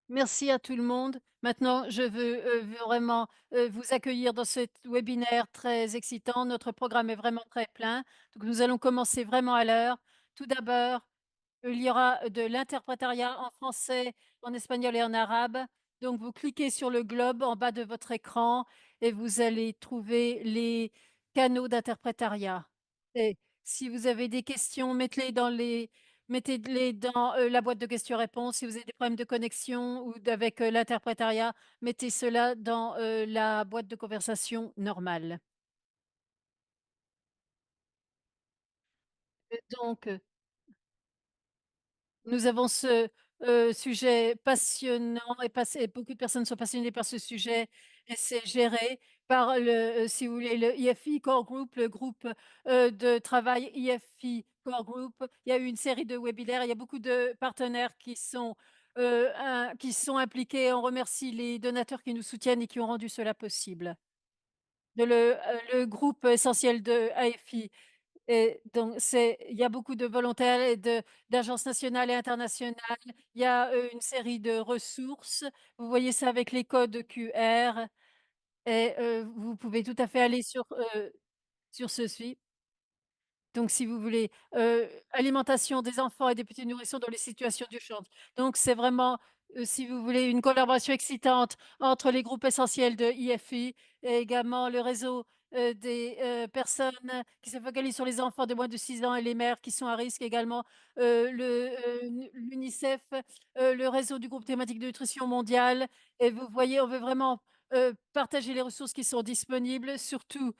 Merci à tout le monde. Maintenant, je veux vraiment, vous accueillir dans cet webinaire très excitant. Notre programme est vraiment très plein, donc nous allons commencer vraiment à l'heure. Tout d'abord, il y aura de l'interprétariat en français, en espagnol et en arabe. Donc vous cliquez sur le globe en bas de votre écran et vous allez trouver les canaux d'interprétariat. Et si vous avez des questions, mettez-les dans, la boîte de questions-réponses. Si vous avez des problèmes de connexion ou avec, l'interprétariat, mettez cela dans, la boîte de conversation normale. Donc nous avons ce, sujet passionnant et beaucoup de personnes sont passionnées par ce sujet et c'est géré par le, si vous voulez, le IFI Core Group, le groupe, de travail IFI Core Group. Il y a eu une série de webinaires, il y a beaucoup de partenaires qui sont impliqués. On remercie les donateurs qui nous soutiennent et qui ont rendu cela possible. Le groupe essentiel de AFI. Et donc il y a beaucoup de volontaires et d'agences nationales et internationales. Il y a, une série de ressources. Vous voyez ça avec les codes QR et vous pouvez tout à fait aller sur ceci. Donc si vous voulez, alimentation des enfants et des petits nourrissons dans les situations d'urgence. Donc c'est vraiment, si vous voulez, une collaboration excitante entre les groupes essentiels de IFI et également le réseau, des, personnes qui se focalisent sur les enfants de moins de 6 ans et les mères qui sont à risque également, l'UNICEF, le réseau du groupe thématique de nutrition mondiale et vous voyez, on veut vraiment, partager les ressources qui sont disponibles, surtout,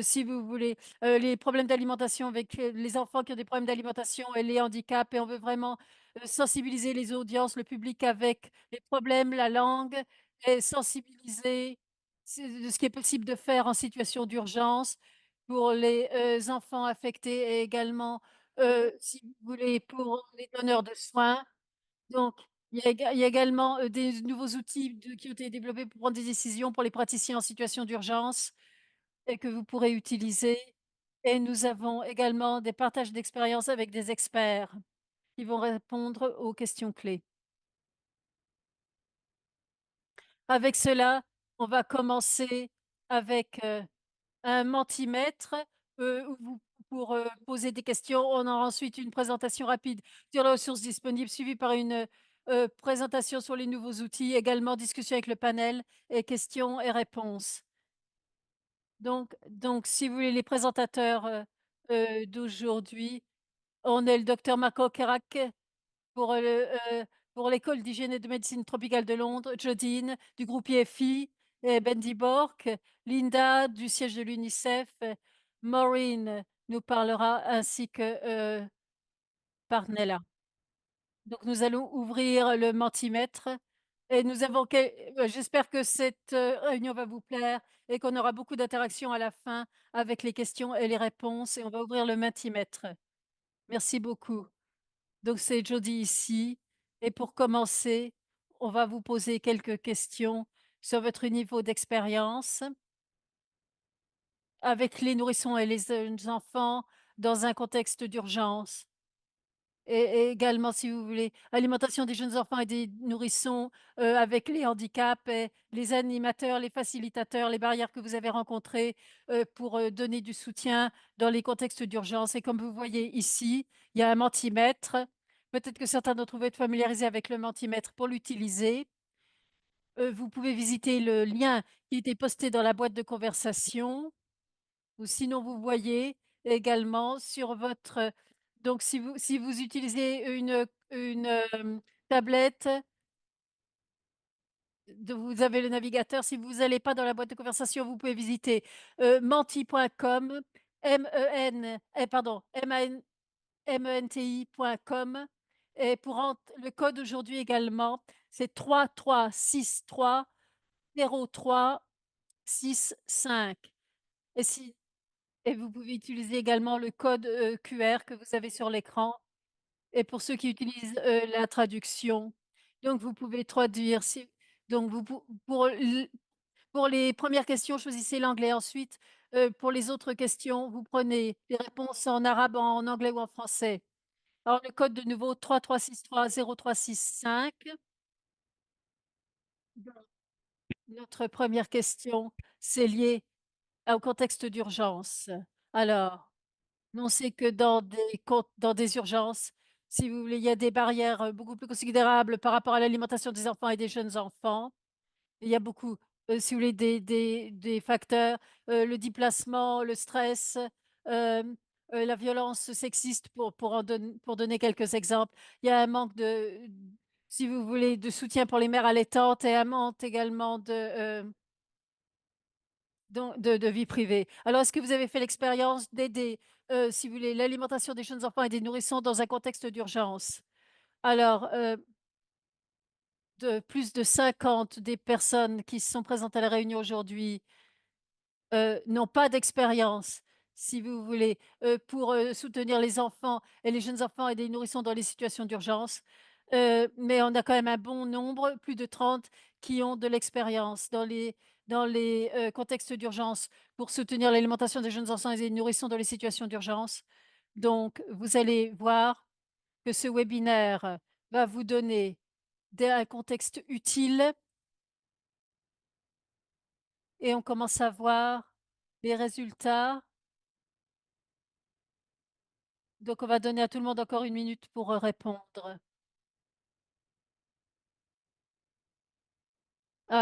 si vous voulez les problèmes d'alimentation avec, les enfants qui ont des problèmes d'alimentation et les handicaps et on veut vraiment, sensibiliser les audiences, le public avec les problèmes, la langue et sensibiliser de ce qui est possible de faire en situation d'urgence pour les, enfants affectés et également, si vous voulez, pour les donneurs de soins. Donc il y a également, des nouveaux outils qui ont été développés pour prendre des décisions pour les praticiens en situation d'urgence et que vous pourrez utiliser et nous avons également des partages d'expériences avec des experts qui vont répondre aux questions clés. Avec cela, on va commencer avec, un mentimètre, où vous pour, poser des questions. On aura ensuite une présentation rapide sur les ressources disponibles, suivie par une, présentation sur les nouveaux outils, également discussion avec le panel et questions et réponses. Donc si vous voulez les présentateurs, d'aujourd'hui, on a le docteur Marco Cherac pour l'école d'hygiène et de médecine tropicale de Londres, Jodine du groupe IFI et Bendy Bork, Linda du siège de l'UNICEF, Maureen nous parlera ainsi que, Parnella. Donc nous allons ouvrir le mentimètre et nous avons j'espère que cette, réunion va vous plaire et qu'on aura beaucoup d'interactions à la fin avec les questions et les réponses et on va ouvrir le mentimètre. Merci beaucoup. Donc c'est Jody ici et pour commencer, on va vous poser quelques questions sur votre niveau d'expérience avec les nourrissons et les jeunes enfants dans un contexte d'urgence. Et également, si vous voulez, alimentation des jeunes enfants et des nourrissons, avec les handicaps et les animateurs, les facilitateurs, les barrières que vous avez rencontrées, pour, donner du soutien dans les contextes d'urgence et comme vous voyez ici, il y a un mentimètre. Peut-être que certains d'entre vous êtes familiarisés avec le mentimètre pour l'utiliser. Vous pouvez visiter le lien qui était posté dans la boîte de conversation. Ou sinon vous voyez également sur votre donc si vous utilisez une tablette, vous avez le navigateur. Si vous allez pas dans la boîte de conversation, vous pouvez visiter, menti.com, menti.com et pour ent le code aujourd'hui également, c'est 33630365 et si et vous pouvez utiliser également le code, QR que vous avez sur l'écran et pour ceux qui utilisent, la traduction, donc vous pouvez traduire si donc vous pour les premières questions, choisissez l'anglais. Ensuite, pour les autres questions, vous prenez les réponses en arabe, en anglais ou en français. Alors le code de nouveau 33630365 Donc, notre première question, c'est lié au contexte d'urgence. Alors, on sait que dans des urgences, si vous voulez, il y a des barrières, beaucoup plus considérables par rapport à l'alimentation des enfants et des jeunes enfants. Il y a beaucoup, si vous voulez, des facteurs, le déplacement, le stress, hem, la violence sexiste pour donner quelques exemples. Il y a un manque de si vous voulez, de soutien pour les mères allaitantes et un manque également de vie privée. Alors, est-ce que vous avez fait l'expérience d'aider, si vous voulez, l'alimentation des jeunes enfants et des nourrissons dans un contexte d'urgence? Alors, plus de 50 des personnes qui sont présentes à la réunion aujourd'hui n'ont pas d'expérience, si vous voulez, pour, soutenir les enfants et les jeunes enfants et des nourrissons dans les situations d'urgence. Mais on a quand même un bon nombre, plus de 30, qui ont de l'expérience dans les contextes d'urgence pour soutenir l'alimentation des jeunes enfants et des nourrissons dans les situations d'urgence. Donc vous allez voir que ce webinaire va vous donner un contexte utile et on commence à voir les résultats. Donc on va donner à tout le monde encore 1 minute pour, répondre.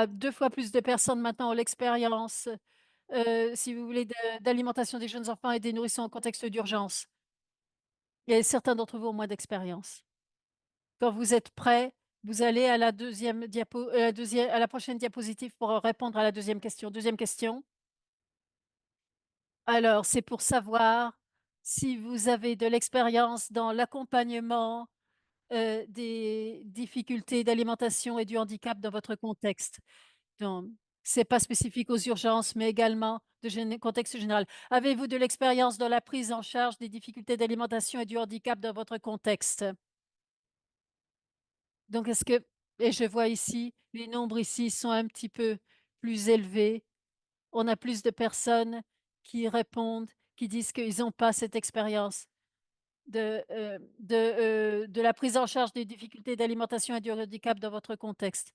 2 fois plus de personnes maintenant ont l'expérience, si vous voulez, d'alimentation des jeunes enfants et des nourrissons en contexte d'urgence et certains d'entre vous ont moins d'expérience. Quand vous êtes prêts, vous allez à la deuxième diapo à la prochaine diapositive pour, répondre à la deuxième question. Deuxième question. Alors, c'est pour savoir si vous avez de l'expérience dans l'accompagnement, des difficultés d'alimentation et du handicap dans votre contexte. Donc, c'est pas spécifique aux urgences, mais également de contexte général. Avez-vous de l'expérience dans la prise en charge des difficultés d'alimentation et du handicap dans votre contexte? Donc, est-ce que et je vois ici, les nombres ici sont un petit peu plus élevés. On a plus de personnes qui répondent, qui disent qu'ils n'ont pas cette expérience de la prise en charge des difficultés d'alimentation et du handicap dans votre contexte.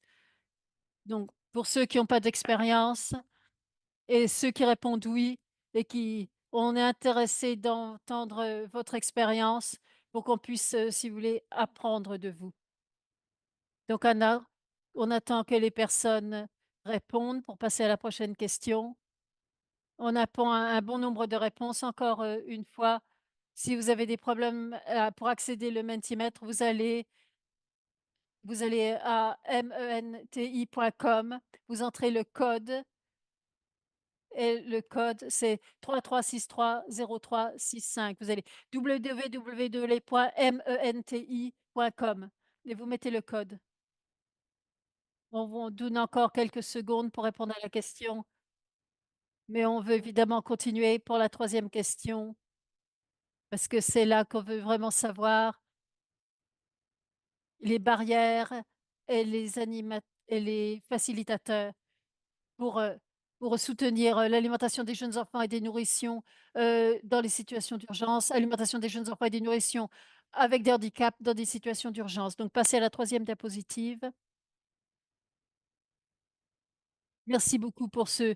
Donc, pour ceux qui n'ont pas d'expérience et ceux qui répondent oui et qui on est intéressé d'entendre, votre expérience pour qu'on puisse, si vous voulez, apprendre de vous. Donc Anna, on attend que les personnes répondent pour passer à la prochaine question. On attend un bon nombre de réponses. Encore, une fois, si vous avez des problèmes, pour accéder le Mentimeter, vous allez à menti.com, vous entrez le code et le code c'est 33630365. Vous allez www.menti.com et vous mettez le code. On vous donne encore quelques secondes pour répondre à la question, mais on veut évidemment continuer pour la troisième question parce que c'est là qu'on veut vraiment savoir les barrières et les facilitateurs pour, pour soutenir, l'alimentation des jeunes enfants et des nourrissons, dans les situations d'urgence, alimentation des jeunes enfants et des nourrissons avec des handicaps dans des situations d'urgence. Donc passez à la troisième diapositive. Merci beaucoup pour ceux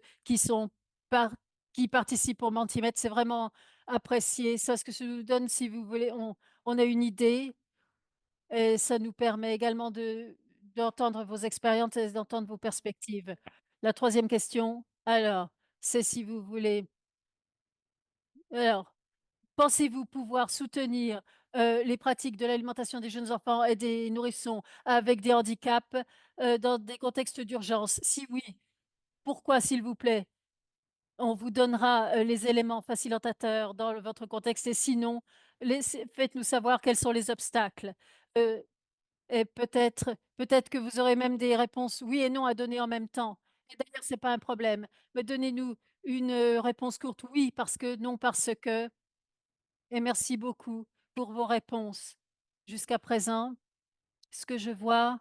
par qui participent au Mentimeter, c'est vraiment apprécié. Ça, ce que ça nous donne, si vous voulez, on a une idée et ça nous permet également d'entendre vos expériences et d'entendre vos perspectives. La troisième question, alors, c'est si vous voulez alors, pensez-vous pouvoir soutenir, les pratiques de l'alimentation des jeunes enfants et des nourrissons avec des handicaps, dans des contextes d'urgence? Si oui, pourquoi s'il vous plaît? On vous donnera, les éléments facilitateurs dans votre contexte et sinon, faites-nous savoir quels sont les obstacles. Heu et peut-être que vous aurez même des réponses oui et non à donner en même temps et d'ailleurs c'est pas un problème. Mais donnez-nous une, réponse courte oui parce que, non parce que et merci beaucoup pour vos réponses. Jusqu'à présent, ce que je vois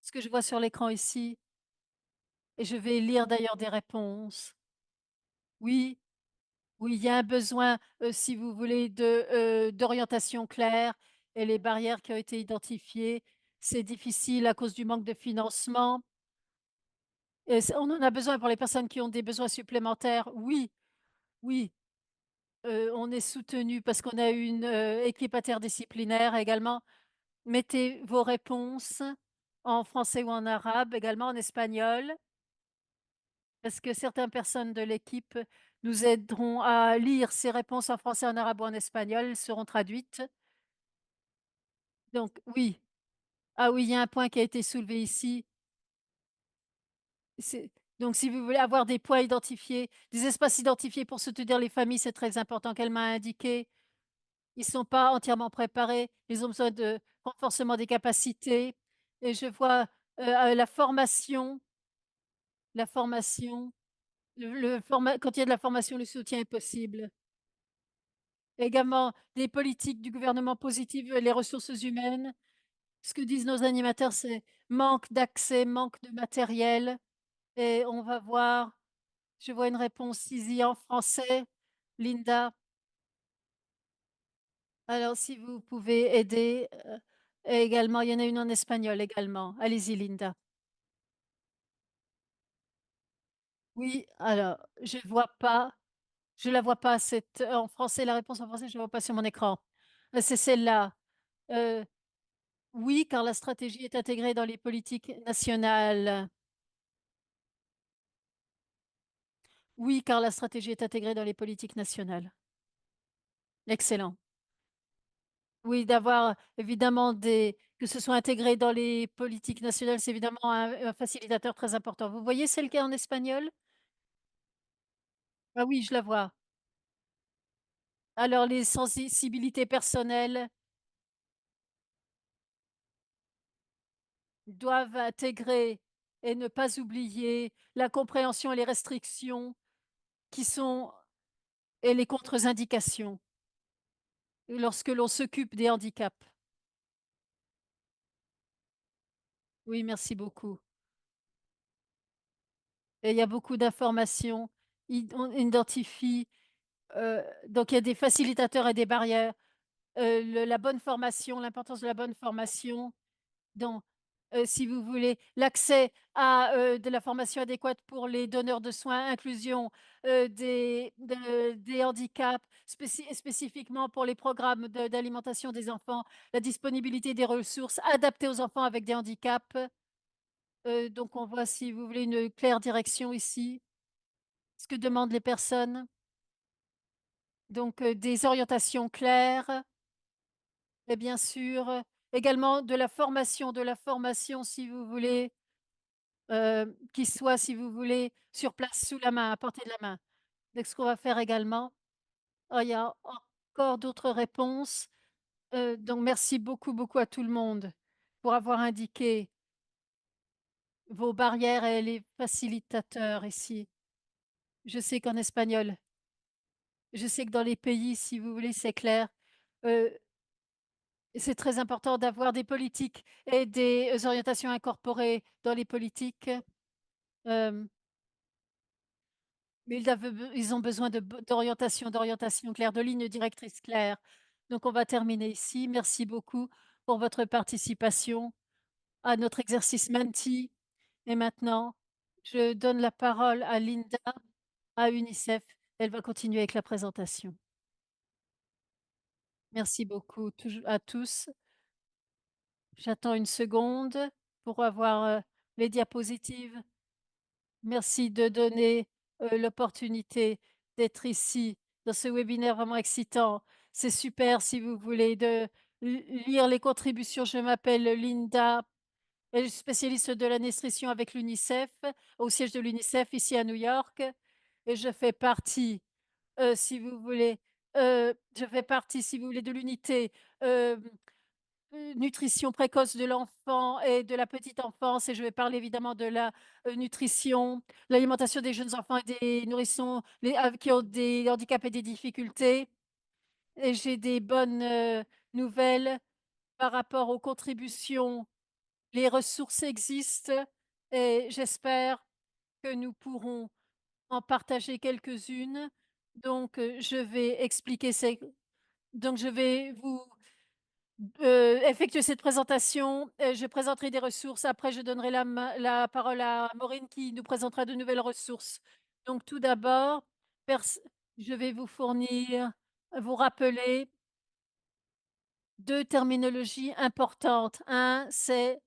ce que je vois sur l'écran ici et je vais lire d'ailleurs des réponses. Oui. Oui, il y a un besoin, si vous voulez, d'orientation claire et les barrières qui ont été identifiées. C'est difficile à cause du manque de financement. et on en a besoin pour les personnes qui ont des besoins supplémentaires. Oui, oui, on est soutenu parce qu'on a une, équipe interdisciplinaire également. Mettez vos réponses en français ou en arabe, également en espagnol, parce que certaines personnes de l'équipe nous aideront à lire ces réponses en français, en arabe ou en espagnol. Elles seront traduites. Donc oui. Ah oui, il y a un point qui a été soulevé ici. C'est donc si vous voulez avoir des points identifiés, des espaces identifiés pour soutenir les familles, c'est très important qu'elle m'a indiqué. Ils sont pas entièrement préparés, ils ont besoin de renforcement des capacités et je vois, la formation, le forma quand il y a de la formation, le soutien est possible. Également des politiques du gouvernement positives, les ressources humaines. Ce que disent nos animateurs, c'est manque d'accès, manque de matériel et on va voir. Je vois une réponse ici en français. Linda, alors si vous pouvez aider, et également, il y en a une en espagnol également. Allez-y Linda. Oui, alors je la vois pas cette en français, la réponse en français, je la vois pas sur mon écran. C'est celle-là. Heu, oui, car la stratégie est intégrée dans les politiques nationales. Oui, car la stratégie est intégrée dans les politiques nationales. Excellent. Oui, d'avoir évidemment des que ce soit intégré dans les politiques nationales, c'est évidemment un facilitateur très important. Vous voyez celle qui est en espagnol? Ah oui, je la vois. Alors les sensibilités personnelles doivent intégrer et ne pas oublier la compréhension et les restrictions qui sont et les contre-indications lorsque l'on s'occupe des handicaps. Oui, merci beaucoup. Et il y a beaucoup d'informations. On identifie, donc il y a des facilitateurs et des barrières. La bonne formation, l'importance de la bonne formation dans, si vous voulez, l'accès à, de la formation adéquate pour les donneurs de soins, inclusion, des handicaps, spécifiquement pour les programmes d'alimentation des enfants, la disponibilité des ressources adaptées aux enfants avec des handicaps. Donc on voit, si vous voulez, une claire direction ici. Ce que demandent les personnes, donc des orientations claires. Et bien sûr, également de la formation si vous voulez, qui soit, si vous voulez, sur place, sous la main, à portée de la main. Donc ce qu'on va faire également, il y a encore d'autres réponses. Donc merci beaucoup, beaucoup à tout le monde pour avoir indiqué vos barrières et les facilitateurs ici. Je sais qu'en espagnol, je sais que dans les pays, si vous voulez, c'est clair. Heu, c'est très important d'avoir des politiques et des orientations incorporées dans les politiques. Hem, mais ils ont besoin d'orientation claire, de lignes directrices claires. Donc on va terminer ici. Merci beaucoup pour votre participation à notre exercice Menti et maintenant, je donne la parole à Linda, à UNICEF. Elle va continuer avec la présentation. Merci beaucoup à tous. J'attends une seconde pour avoir, les diapositives. Merci de donner, l'opportunité d'être ici dans ce webinaire vraiment excitant. C'est super si vous voulez de lire les contributions. Je m'appelle Linda et je suis spécialiste de la nutrition avec l'UNICEF, au siège de l'UNICEF ici à New York et si vous voulez, je fais partie, si vous voulez, de l'unité, hem nutrition précoce de l'enfant et de la petite enfance et je vais parler évidemment de la, nutrition, l'alimentation des jeunes enfants et des nourrissons, qui ont des handicaps et des difficultés et j'ai des bonnes, nouvelles par rapport aux contributions. Les ressources existent et j'espère que nous pourrons en partager quelques-unes. Donc, je vais expliquer ces donc je vais vous effectuer cette présentation, je présenterai des ressources. Après, je donnerai la parole à Maureen qui nous présentera de nouvelles ressources. Donc tout d'abord, pers je vais vous rappeler 2 terminologies importantes. Un, c'est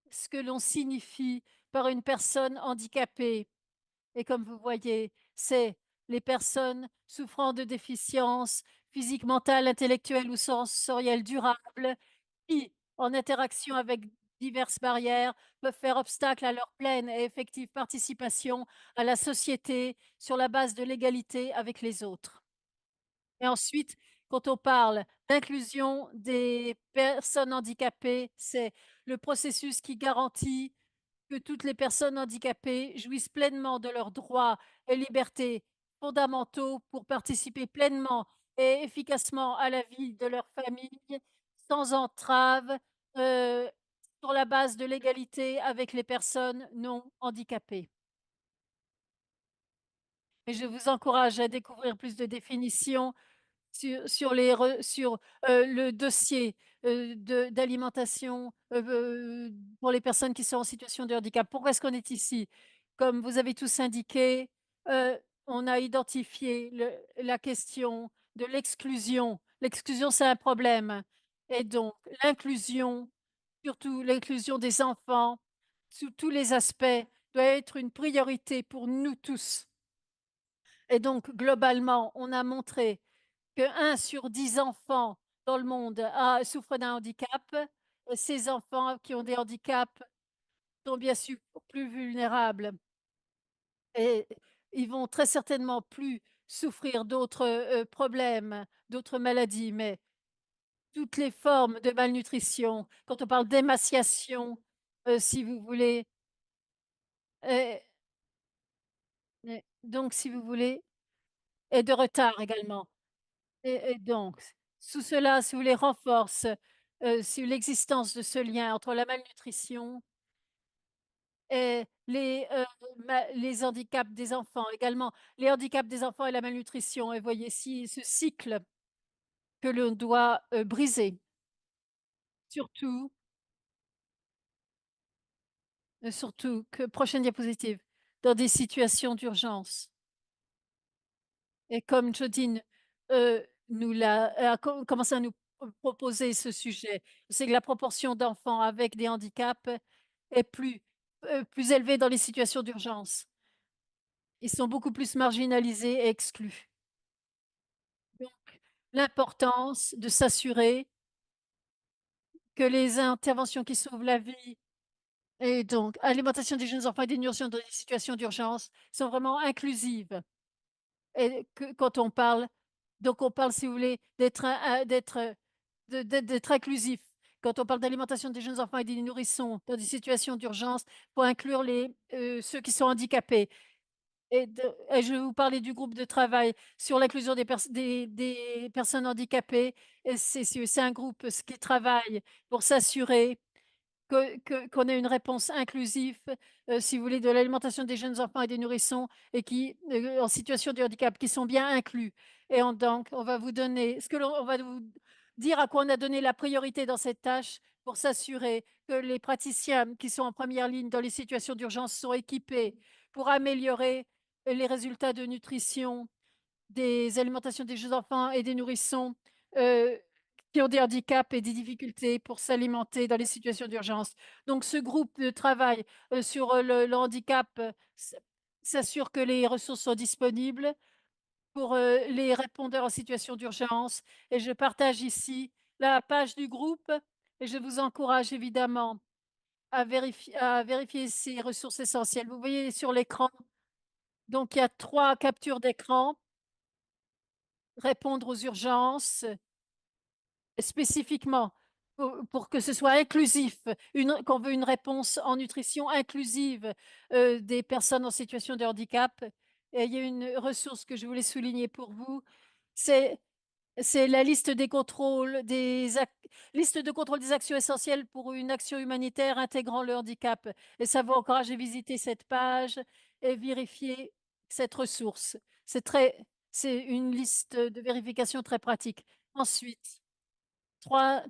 ce que l'on signifie par une personne handicapée. Et comme vous voyez, c'est les personnes souffrant de déficiences physiques, mentales, intellectuelles ou sensorielles durables qui, en interaction avec diverses barrières, peuvent faire obstacle à leur pleine et effective participation à la société sur la base de l'égalité avec les autres. Et ensuite, quand on parle d'inclusion des personnes handicapées, c'est le processus qui garantit que toutes les personnes handicapées jouissent pleinement de leurs droits et libertés fondamentaux pour participer pleinement et efficacement à la vie de leur famille, sans entrave, heu, sur la base de l'égalité avec les personnes non handicapées. Et je vous encourage à découvrir plus de définitions sur le dossier, de d'alimentation, pour les personnes qui sont en situation de handicap. Pourquoi est-ce qu'on est ici? Comme vous avez tous indiqué, heu, on a identifié la question de l'exclusion. L'exclusion, c'est un problème et donc l'inclusion, surtout l'inclusion des enfants, sous tous les aspects, doit être une priorité pour nous tous et donc globalement, on a montré que 1 sur 10 enfants dans le monde souffre d'un handicap. Ces enfants qui ont des handicaps sont bien sûr plus vulnérables et ils vont très certainement plus souffrir d'autres, problèmes, d'autres maladies, mais toutes les formes de malnutrition, quand on parle d'émaciation, si vous voulez, et donc si vous voulez et de retard également. Et donc, sous cela, si vous voulez, renforce, sur l'existence de ce lien entre la malnutrition et les handicaps des enfants également. Les handicaps des enfants et la malnutrition et voyez si ce cycle que l'on doit, briser. Surtout, surtout que prochaine diapositive, dans des situations d'urgence. Et comme Jodine, a commencé à nous proposer ce sujet, c'est que la proportion d'enfants avec des handicaps est plus élevée dans les situations d'urgence. Ils sont beaucoup plus marginalisés et exclus. Donc, l'importance de s'assurer que les interventions qui sauvent la vie et donc alimentation des jeunes enfants et des nourrissons dans des situations d'urgence sont vraiment inclusives. Et que quand on parle donc on parle, si vous voulez, d'être inclusif. Quand on parle d'alimentation des jeunes enfants et des nourrissons dans des situations d'urgence, pour inclure ceux qui sont handicapés et je vais vous parler du groupe de travail sur l'inclusion des personnes handicapées et c'est un groupe qui travaille pour s'assurer qu'on ait une réponse inclusive, si vous voulez, de l'alimentation des jeunes enfants et des nourrissons et qui, en situation de handicap, qui sont bien inclus et on va vous donner on va vous dire à quoi on a donné la priorité dans cette tâche pour s'assurer que les praticiens qui sont en première ligne dans les situations d'urgence sont équipés pour améliorer les résultats de nutrition des alimentations des jeunes enfants et des nourrissons, heu, qui ont des handicaps et des difficultés pour s'alimenter dans les situations d'urgence. Donc ce groupe de travail, sur, le handicap, s'assure que les ressources sont disponibles pour, les répondeurs en situation d'urgence et je partage ici la page du groupe et je vous encourage évidemment à vérifier ces ressources essentielles. Vous voyez sur l'écran, donc il y a 3 captures d'écran. Répondre aux urgences, spécifiquement pour que ce soit inclusif, qu'on veut une réponse en nutrition inclusive, des personnes en situation de handicap et il y a une ressource que je voulais souligner pour vous, c'est c'est la liste de contrôle des actions essentielles pour une action humanitaire intégrant le handicap et ça vous encourage à visiter cette page et vérifier cette ressource. C'est très c'est une liste de vérification très pratique. Ensuite 3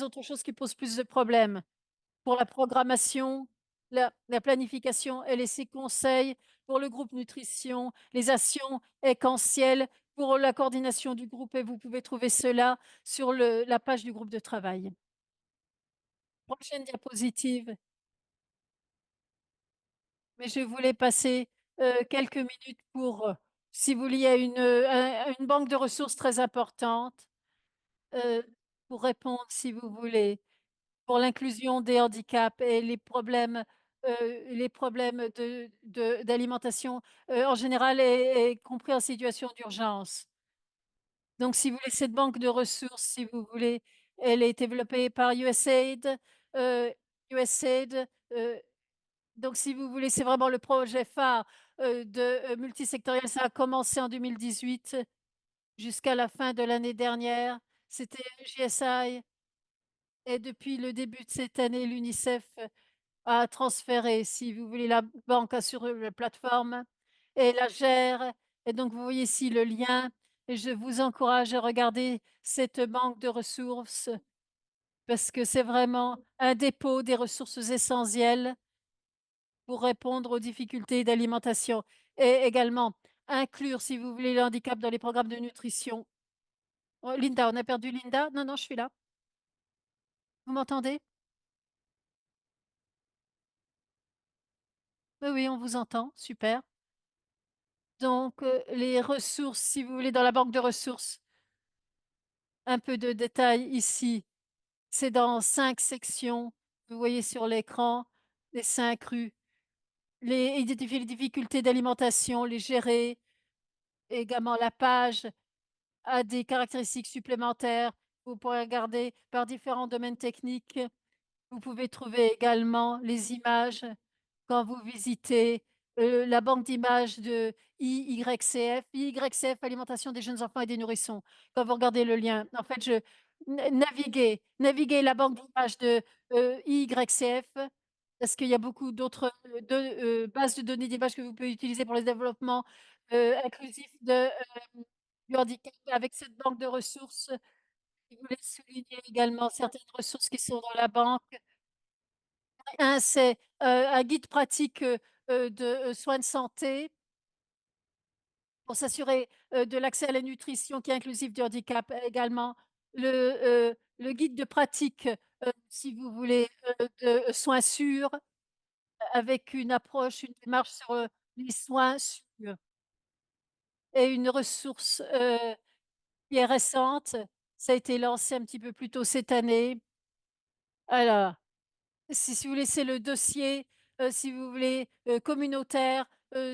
autres choses qui posent plus de problèmes. Pour la programmation, la planification et les conseils pour le groupe nutrition, les actions essentielles pour la coordination du groupe et vous pouvez trouver cela sur la page du groupe de travail. Prochaine diapositive, mais je voulais passer, quelques minutes pour, si vous voulez, il y a une banque de ressources très importante, heu, pour répondre, si vous voulez, pour l'inclusion des handicaps et les problèmes d'alimentation, en général et compris en situation d'urgence. Donc si vous voulez, cette banque de ressources, si vous voulez, elle est développée par heu, USAID, donc si vous voulez, c'est vraiment le projet phare, multisectoriel. Ça a commencé en 2018 jusqu'à la fin de l'année dernière. C'était JSI et depuis le début de cette année, l'UNICEF à transférer, si vous voulez, la banque sur, la plateforme et la gère et donc vous voyez ici le lien et je vous encourage à regarder cette banque de ressources parce que c'est vraiment un dépôt des ressources essentielles pour répondre aux difficultés d'alimentation et également inclure, si vous voulez, le handicap dans les programmes de nutrition. Oh Linda, on a perdu Linda? Non, non, je suis là. Vous m'entendez? Oui, oui, on vous entend, super. Donc, les ressources, si vous voulez, dans la banque de ressources, un peu de détails ici. C'est dans 5 sections. Vous voyez sur l'écran les 5 rues. Identifier les difficultés d'alimentation, les gérer. Également, la page a des caractéristiques supplémentaires. Vous pourrez regarder par différents domaines techniques. Vous pouvez trouver également les images quand vous visitez, la banque d'images de IYCF. IYCF, Alimentation des jeunes enfants et des nourrissons. Quand vous regardez le lien, en fait, naviguez la banque d'images de, IYCF parce qu'il y a beaucoup d'autres, bases de données d'images que vous pouvez utiliser pour le développement, inclusif du handicap avec cette banque de ressources. Je voulais souligner également certaines ressources qui sont dans la banque. C'est, un guide pratique, soins de santé pour s'assurer, de l'accès à la nutrition qui est inclusif du handicap. Également, le guide de pratique, si vous voulez, de soins sûrs avec une approche, une démarche sur, les soins sûrs et une ressource, qui est récente. Ça a été lancé un petit peu plus tôt cette année. Alors si vous voulez, c'est le dossier, si vous voulez, communautaire,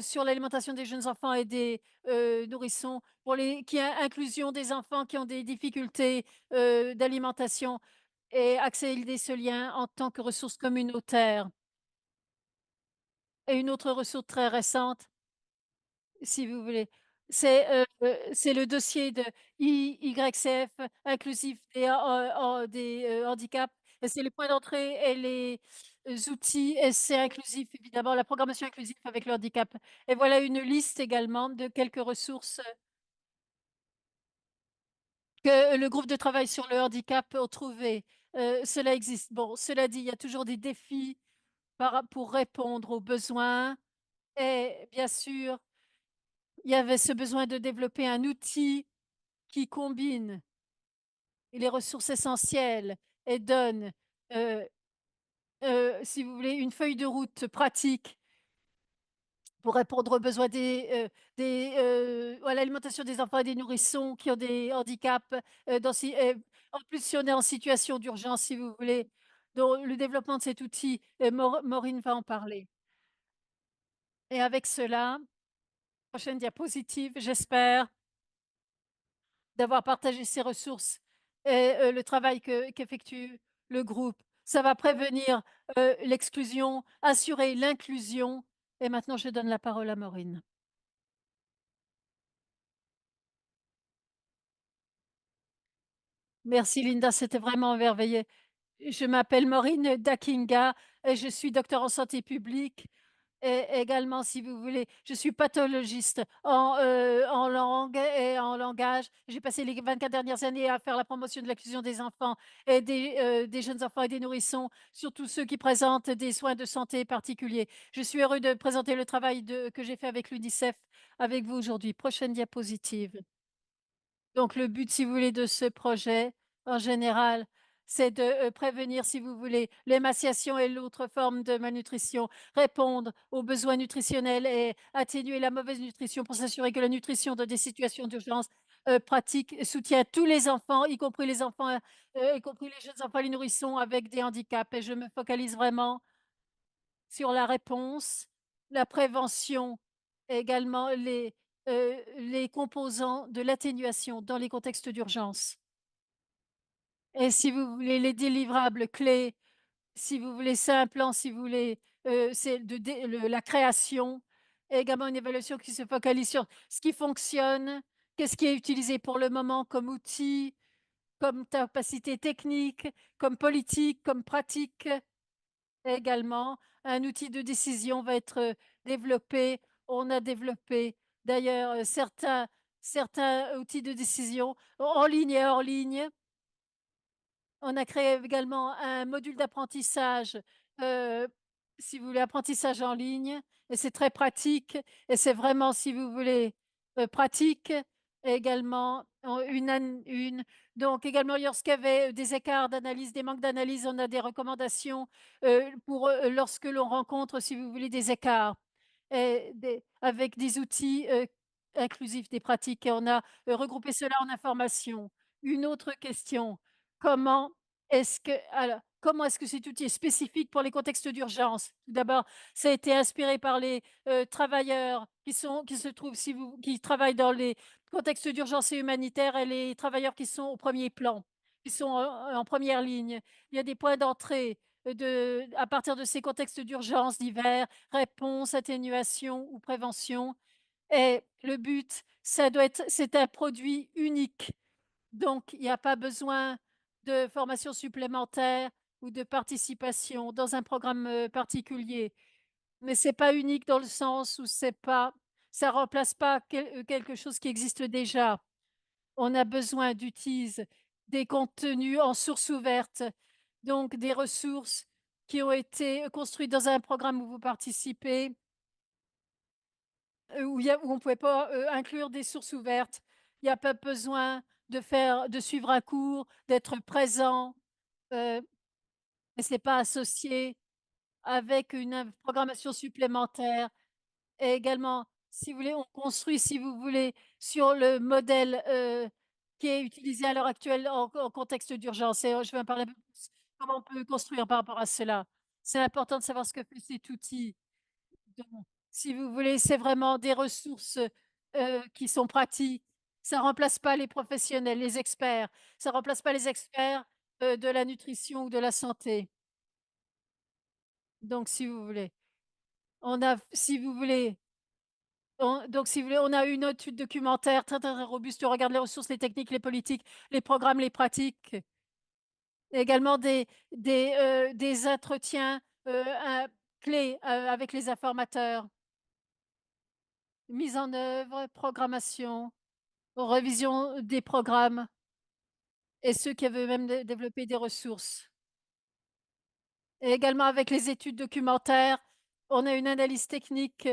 sur l'alimentation des jeunes enfants et des, nourrissons pour les qui a inclusion des enfants qui ont des difficultés, d'alimentation et accéder ce lien en tant que ressource communautaire et une autre ressource très récente si vous voulez. C'est le dossier de IYCF inclusif des handicaps et c'est les points d'entrée et les, outils et c'est inclusif évidemment, la programmation inclusive avec le handicap et voilà une liste également de quelques ressources, que le groupe de travail sur le handicap ont trouvées. Cela existe. Bon, cela dit, il y a toujours des défis pour répondre aux besoins et bien sûr il y avait ce besoin de développer un outil qui combine les ressources essentielles et donne, heu si vous voulez, une feuille de route pratique pour répondre aux besoins à l'alimentation des enfants et des nourrissons qui ont des handicaps, en plus, si on est en situation d'urgence, si vous voulez, donc le développement de cet outil, Maureen va en parler et avec cela, prochaine diapositive, j'espère d'avoir partagé ces ressources et le travail qu'effectue le groupe. Ça va prévenir, l'exclusion, assurer l'inclusion et maintenant je donne la parole à Maureen. Merci Linda, c'était vraiment merveilleux. Je m'appelle Maureen Dakinga et je suis docteur en santé publique Et également, si vous voulez, je suis pathologiste en langue et en langage. J'ai passé les 24 dernières années à faire la promotion de l'inclusion des enfants et des jeunes enfants et des nourrissons, surtout ceux qui présentent des soins de santé particuliers. Je suis heureux de présenter le travail que j'ai fait avec l'UNICEF avec vous aujourd'hui. Prochaine diapositive. Donc le but, si vous voulez, de ce projet, en général, c'est de, prévenir, si vous voulez, l'émaciation et l'autre forme de malnutrition, répondre aux besoins nutritionnels et atténuer la mauvaise nutrition pour s'assurer que la nutrition dans des situations d'urgence, pratique soutient tous les enfants, y compris les jeunes enfants, les nourrissons avec des handicaps et je me focalise vraiment sur la réponse, la prévention et également les composants de l'atténuation dans les contextes d'urgence. Et si vous voulez les délivrables clés, si vous voulez, c'est un plan, si vous voulez, c'est de dé le la création et également une évaluation qui se focalise sur ce qui fonctionne, qu'est-ce qui est utilisé pour le moment comme outil, comme capacité technique, comme politique, comme pratique. Également, un outil de décision va être, développé. On a développé d'ailleurs, certains outils de décision en ligne et hors ligne. On a créé également un module d'apprentissage, heu, si vous voulez, apprentissage en ligne et c'est très pratique et c'est vraiment, si vous voulez, pratique et également en une donc également lorsqu'il y avait des écarts d'analyse, des manques d'analyse, on a des recommandations, pour, lorsque l'on rencontre, si vous voulez, des écarts et des avec des outils, inclusifs, des pratiques et on a, regroupé cela en informations. Une autre question: Comment comment est-ce que cet outil est spécifique pour les contextes d'urgence? Tout d'abord, ça a été inspiré par les, travailleurs qui se trouvent qui travaillent dans les contextes d'urgence et humanitaires et les travailleurs qui sont au premier plan, qui sont en 1re ligne. Il y a des points d'entrée, à partir de ces contextes d'urgence divers, réponse, atténuation ou prévention et le but, c'est un produit unique. Donc, il n'y a pas besoin de formation supplémentaire ou de participation dans un programme, particulier. Mais c'est pas unique dans le sens où ça remplace pas quelque chose qui existe déjà. On a besoin d'utiliser des contenus en source ouverte, donc des ressources qui ont été construites dans un programme où vous participez, où on pouvait pas, inclure des sources ouvertes. Il y a pas besoin de suivre un cours, d'être présent, heu, et c'est pas associé avec une programmation supplémentaire et également, si vous voulez, on construit, si vous voulez, sur le modèle, qui est utilisé à l'heure actuelle en contexte d'urgence et je vais en parler un peu plus, comment on peut construire par rapport à cela. C'est important de savoir ce que fait cet outil. Donc, si vous voulez, c'est vraiment des ressources, qui sont pratiques. Ça remplace pas les professionnels, les experts. Ça remplace pas les experts, de la nutrition ou de la santé. Donc si vous voulez, on a si vous voulez si vous voulez, on a une étude documentaire très, très, très robuste. On regarde les ressources, les techniques, les politiques, les programmes, les pratiques. Également des entretiens, clés, avec les informateurs. Mise en œuvre, programmation, révision des programmes et ceux qui avaient même développé des ressources. Et également avec les études documentaires, on a une analyse technique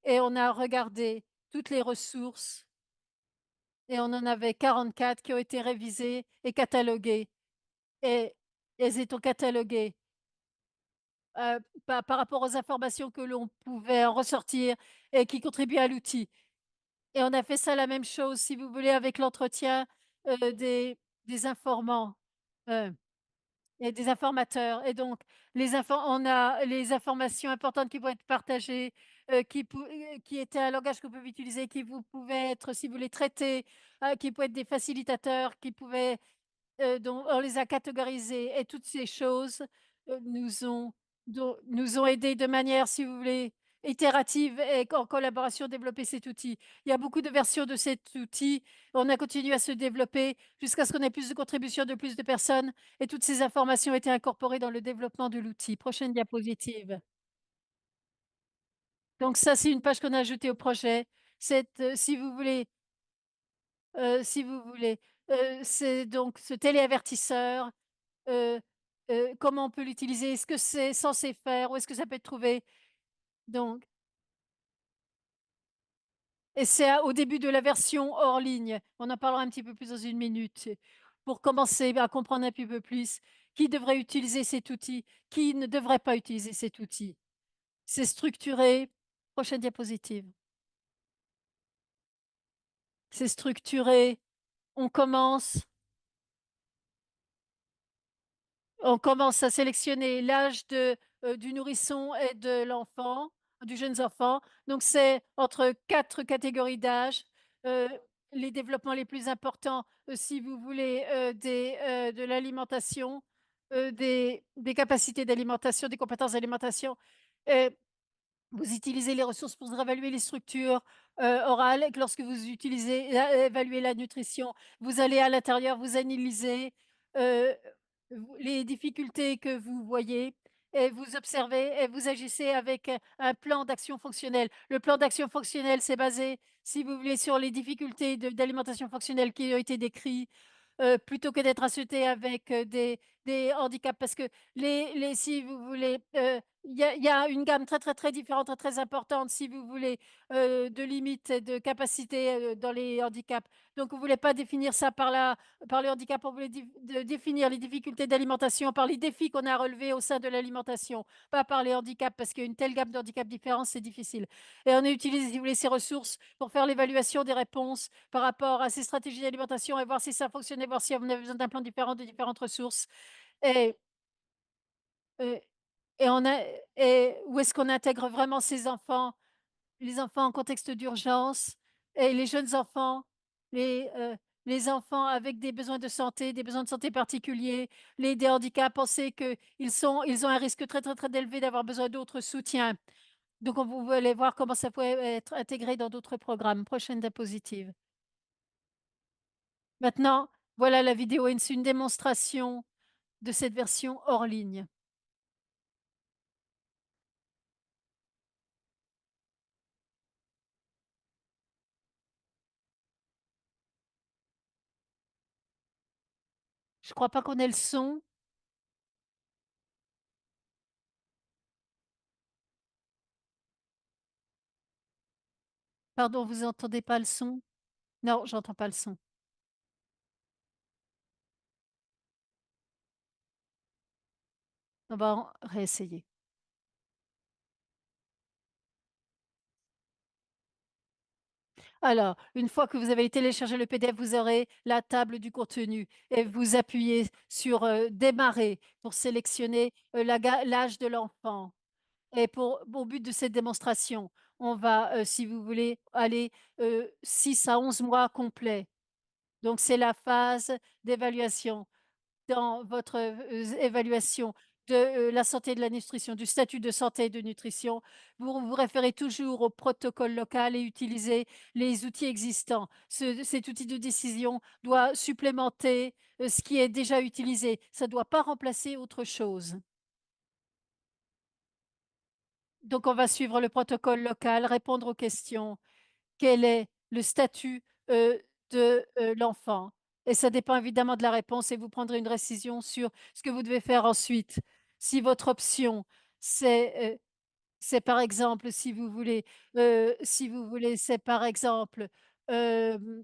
et on a regardé toutes les ressources et on en avait 44 qui ont été révisées et cataloguées et elles étant cataloguées, par rapport aux informations que l'on pouvait en ressortir et qui contribuaient à l'outil. Et on a fait ça la même chose, si vous voulez, avec l'entretien, des informants, heu et des informateurs et donc on a les informations importantes qui vont être partagées, qui étaient un langage que vous pouvez utiliser, qui vous pouvaient être, si vous voulez, traités, qui pouvaient être des facilitateurs, qui pouvaient dont on les a catégorisés et toutes ces choses, nous ont aidés de manière, si vous voulez, itérative et en collaboration à développer cet outil. Il y a beaucoup de versions de cet outil. On a continué à se développer jusqu'à ce qu'on ait plus de contributions de plus de personnes et toutes ces informations ont été incorporées dans le développement de l'outil. Prochaine diapositive. Donc ça, c'est une page qu'on a ajoutée au projet. Si vous voulez, si vous voulez, c'est donc ce téléavertisseur, heu comment on peut l'utiliser? Est-ce que c'est censé faire? Où est-ce que ça peut être trouvé? Donc et c'est au début de la version hors ligne. On en parlera un petit peu plus dans une minute. Pour commencer à comprendre un petit peu plus qui devrait utiliser cet outil, qui ne devrait pas utiliser cet outil. C'est structuré. Prochaine diapositive. C'est structuré. On commence On commence à sélectionner l'âge du nourrisson et de l'enfant, du jeune enfant. Donc c'est entre 4 catégories d'âge, heu, les développements les plus importants, si vous voulez, de l'alimentation, des capacités d'alimentation, des compétences d'alimentation. Vous utilisez les ressources pour évaluer les structures, orales et que lorsque vous utilisez évaluer la nutrition, vous allez à l'intérieur, vous analysez, heu, les difficultés que vous voyez et vous observez et vous agissez avec, un plan d'action fonctionnel. Le plan d'action fonctionnel, c'est basé, si vous voulez, sur les difficultés d'alimentation fonctionnelle qui ont été décrits, plutôt que d'être insulté avec, des handicaps parce que si vous voulez, il y a une gamme très, très, très différente, très, très importante si vous voulez, de limites et de capacités, dans les handicaps. Donc vous voulez pas définir ça par le handicap, on voulait définir les difficultés d'alimentation par les défis qu'on a à relever au sein de l'alimentation, pas par les handicaps parce qu'une telle gamme de handicaps différents, c'est difficile et on a utilisé, si vous voulez, ces ressources pour faire l'évaluation des réponses par rapport à ces stratégies d'alimentation et voir si ça fonctionnait, voir si on avait besoin d'un plan différent de différentes ressources et heu et on a et où est-ce qu'on intègre vraiment ces enfants, les enfants en contexte d'urgence et les jeunes enfants, les, heu, les enfants avec des besoins de santé, des besoins de santé particuliers, des handicaps. On sait ils ont un risque très, très, très élevé d'avoir besoin d'autres soutiens. Donc on vous voulez voir comment ça pourrait être intégré dans d'autres programmes. Prochaine diapositive. Maintenant, voilà la vidéo et c'est une démonstration de cette version hors ligne. Je crois pas qu'on ait le son. Pardon, vous entendez pas le son? Non, j'entends pas le son. On va réessayer. Alors, une fois que vous avez téléchargé le PDF, vous aurez la table du contenu et vous appuyez sur, démarrer pour sélectionner, l'âge de l'enfant et au but de cette démonstration, on va, si vous voulez, aller, 6 à 11 mois complets. Donc c'est la phase d'évaluation. Dans votre, évaluation de, la santé et de la nutrition, du statut de santé et de nutrition, vous vous référez toujours au protocole local et utilisez les outils existants. Cet outil de décision doit supplémenter, ce qui est déjà utilisé. Ça ne doit pas remplacer autre chose. Donc on va suivre le protocole local, répondre aux questions. Quel est le statut, de, l'enfant? Et ça dépend évidemment de la réponse et vous prendrez une décision sur ce que vous devez faire ensuite. Si votre option, c'est par exemple, si vous voulez, c'est par exemple, hem,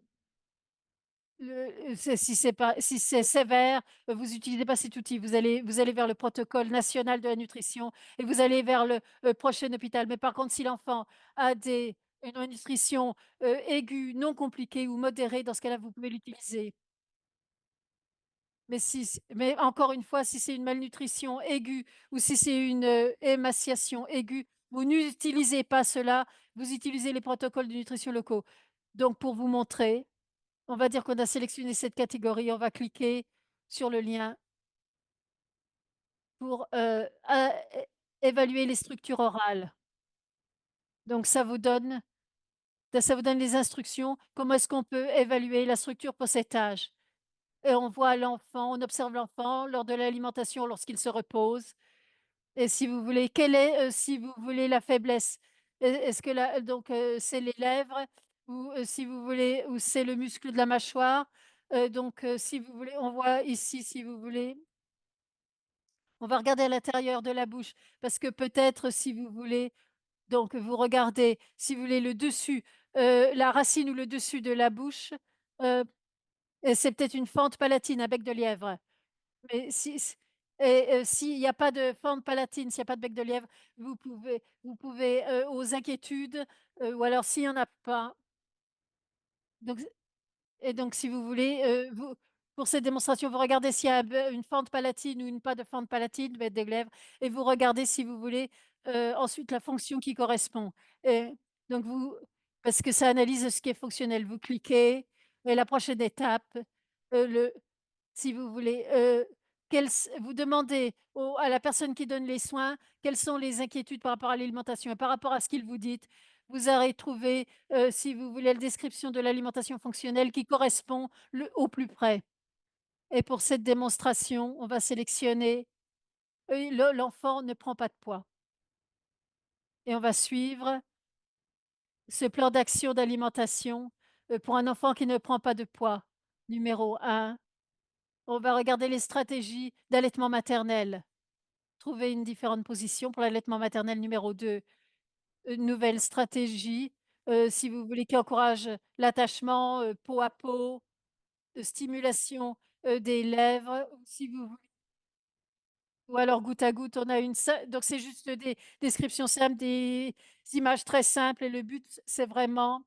si c'est sévère, vous utilisez pas cet outil. Vous allez vers le protocole national de la nutrition et vous allez vers le, prochain hôpital. Mais par contre, si l'enfant a une malnutrition, aiguë, non compliquée ou modérée, dans ce cas-là, vous pouvez l'utiliser. Mais encore une fois, si c'est une malnutrition aiguë ou si c'est une, émaciation aiguë, vous n'utilisez pas cela, vous utilisez les protocoles de nutrition locaux. Donc pour vous montrer, on va dire qu'on a sélectionné cette catégorie, on va cliquer sur le lien pour, évaluer les structures orales. Donc ça vous donne les instructions, comment est-ce qu'on peut évaluer la structure pour cet âge et on voit l'enfant, on observe l'enfant lors de l'alimentation lorsqu'il se repose et si vous voulez, quelle est, si vous voulez, la faiblesse Est-ce que la donc c'est les lèvres ou si vous voulez ou c'est le muscle de la mâchoire? Donc si vous voulez, on voit ici, si vous voulez, on va regarder à l'intérieur de la bouche parce que peut-être si vous voulez donc vous regardez, si vous voulez, le dessus, la racine ou le dessus de la bouche, heu et c'est peut-être une fente palatine, un bec de lièvre. Mais si s et s'il y a pas de fente palatine, s'il y a pas de bec de lièvre, vous pouvez, aux inquiétudes, ou alors s'il y en a pas, donc et donc si vous voulez, vous pour cette démonstration, vous regardez s'il y a une fente palatine ou une pas de fente palatine, bête des lèvres et vous regardez si vous voulez, ensuite la fonction qui correspond et donc vous parce que ça analyse ce qui est fonctionnel. Vous cliquez et la prochaine étape, le si vous voulez, quelles s vous demandez à la personne qui donne les soins, quelles sont les inquiétudes par rapport à l'alimentation et par rapport à ce qu'il vous dit, vous aurez trouvé, si vous voulez, la description de l'alimentation fonctionnelle qui correspond au plus près et pour cette démonstration, on va sélectionner l'enfant ne prend pas de poids et on va suivre ce plan d'action d'alimentation, pour un enfant qui ne prend pas de poids. Numéro 1, on va regarder les stratégies d'allaitement maternel. Trouver une différente position pour l'allaitement maternel. Numéro 2, une nouvelle stratégie, si vous voulez, qui encourage l'attachement, peau à peau, stimulation, des lèvres ou si vous voulez ou alors goutte à goutte. On a une seul donc c'est juste des descriptions simples, des images très simples et le but, c'est vraiment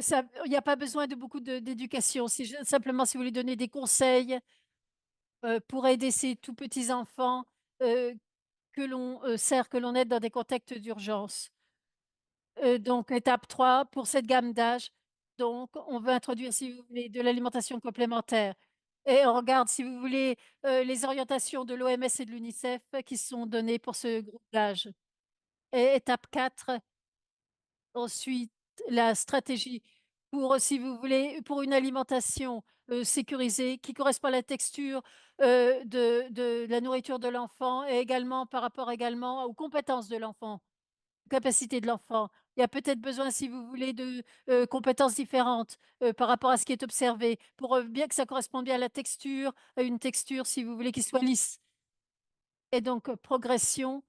ça il y a pas besoin de beaucoup d'éducation. C'est ju simplement si vous voulez donner des conseils, pour aider ces tout petits enfants, heu, que l'on aide dans des contextes d'urgence. Donc étape 3 pour cette gamme d'âge, donc on veut introduire, si vous voulez, de l'alimentation complémentaire et on regarde, si vous voulez, les orientations de l'OMS et de l'UNICEF qui sont données pour ce groupe d'âge et étape 4 ensuite la stratégie pour, si vous voulez, pour une alimentation, sécurisée qui correspond à la texture, de la nourriture de l'enfant et également par rapport également aux compétences de l'enfant. Capacité de l'enfant. Il y a peut-être besoin, si vous voulez, de, compétences différentes, par rapport à ce qui est observé pour, bien que ça corresponde bien à la texture, à une texture, si vous voulez, qui soit lisse et donc progression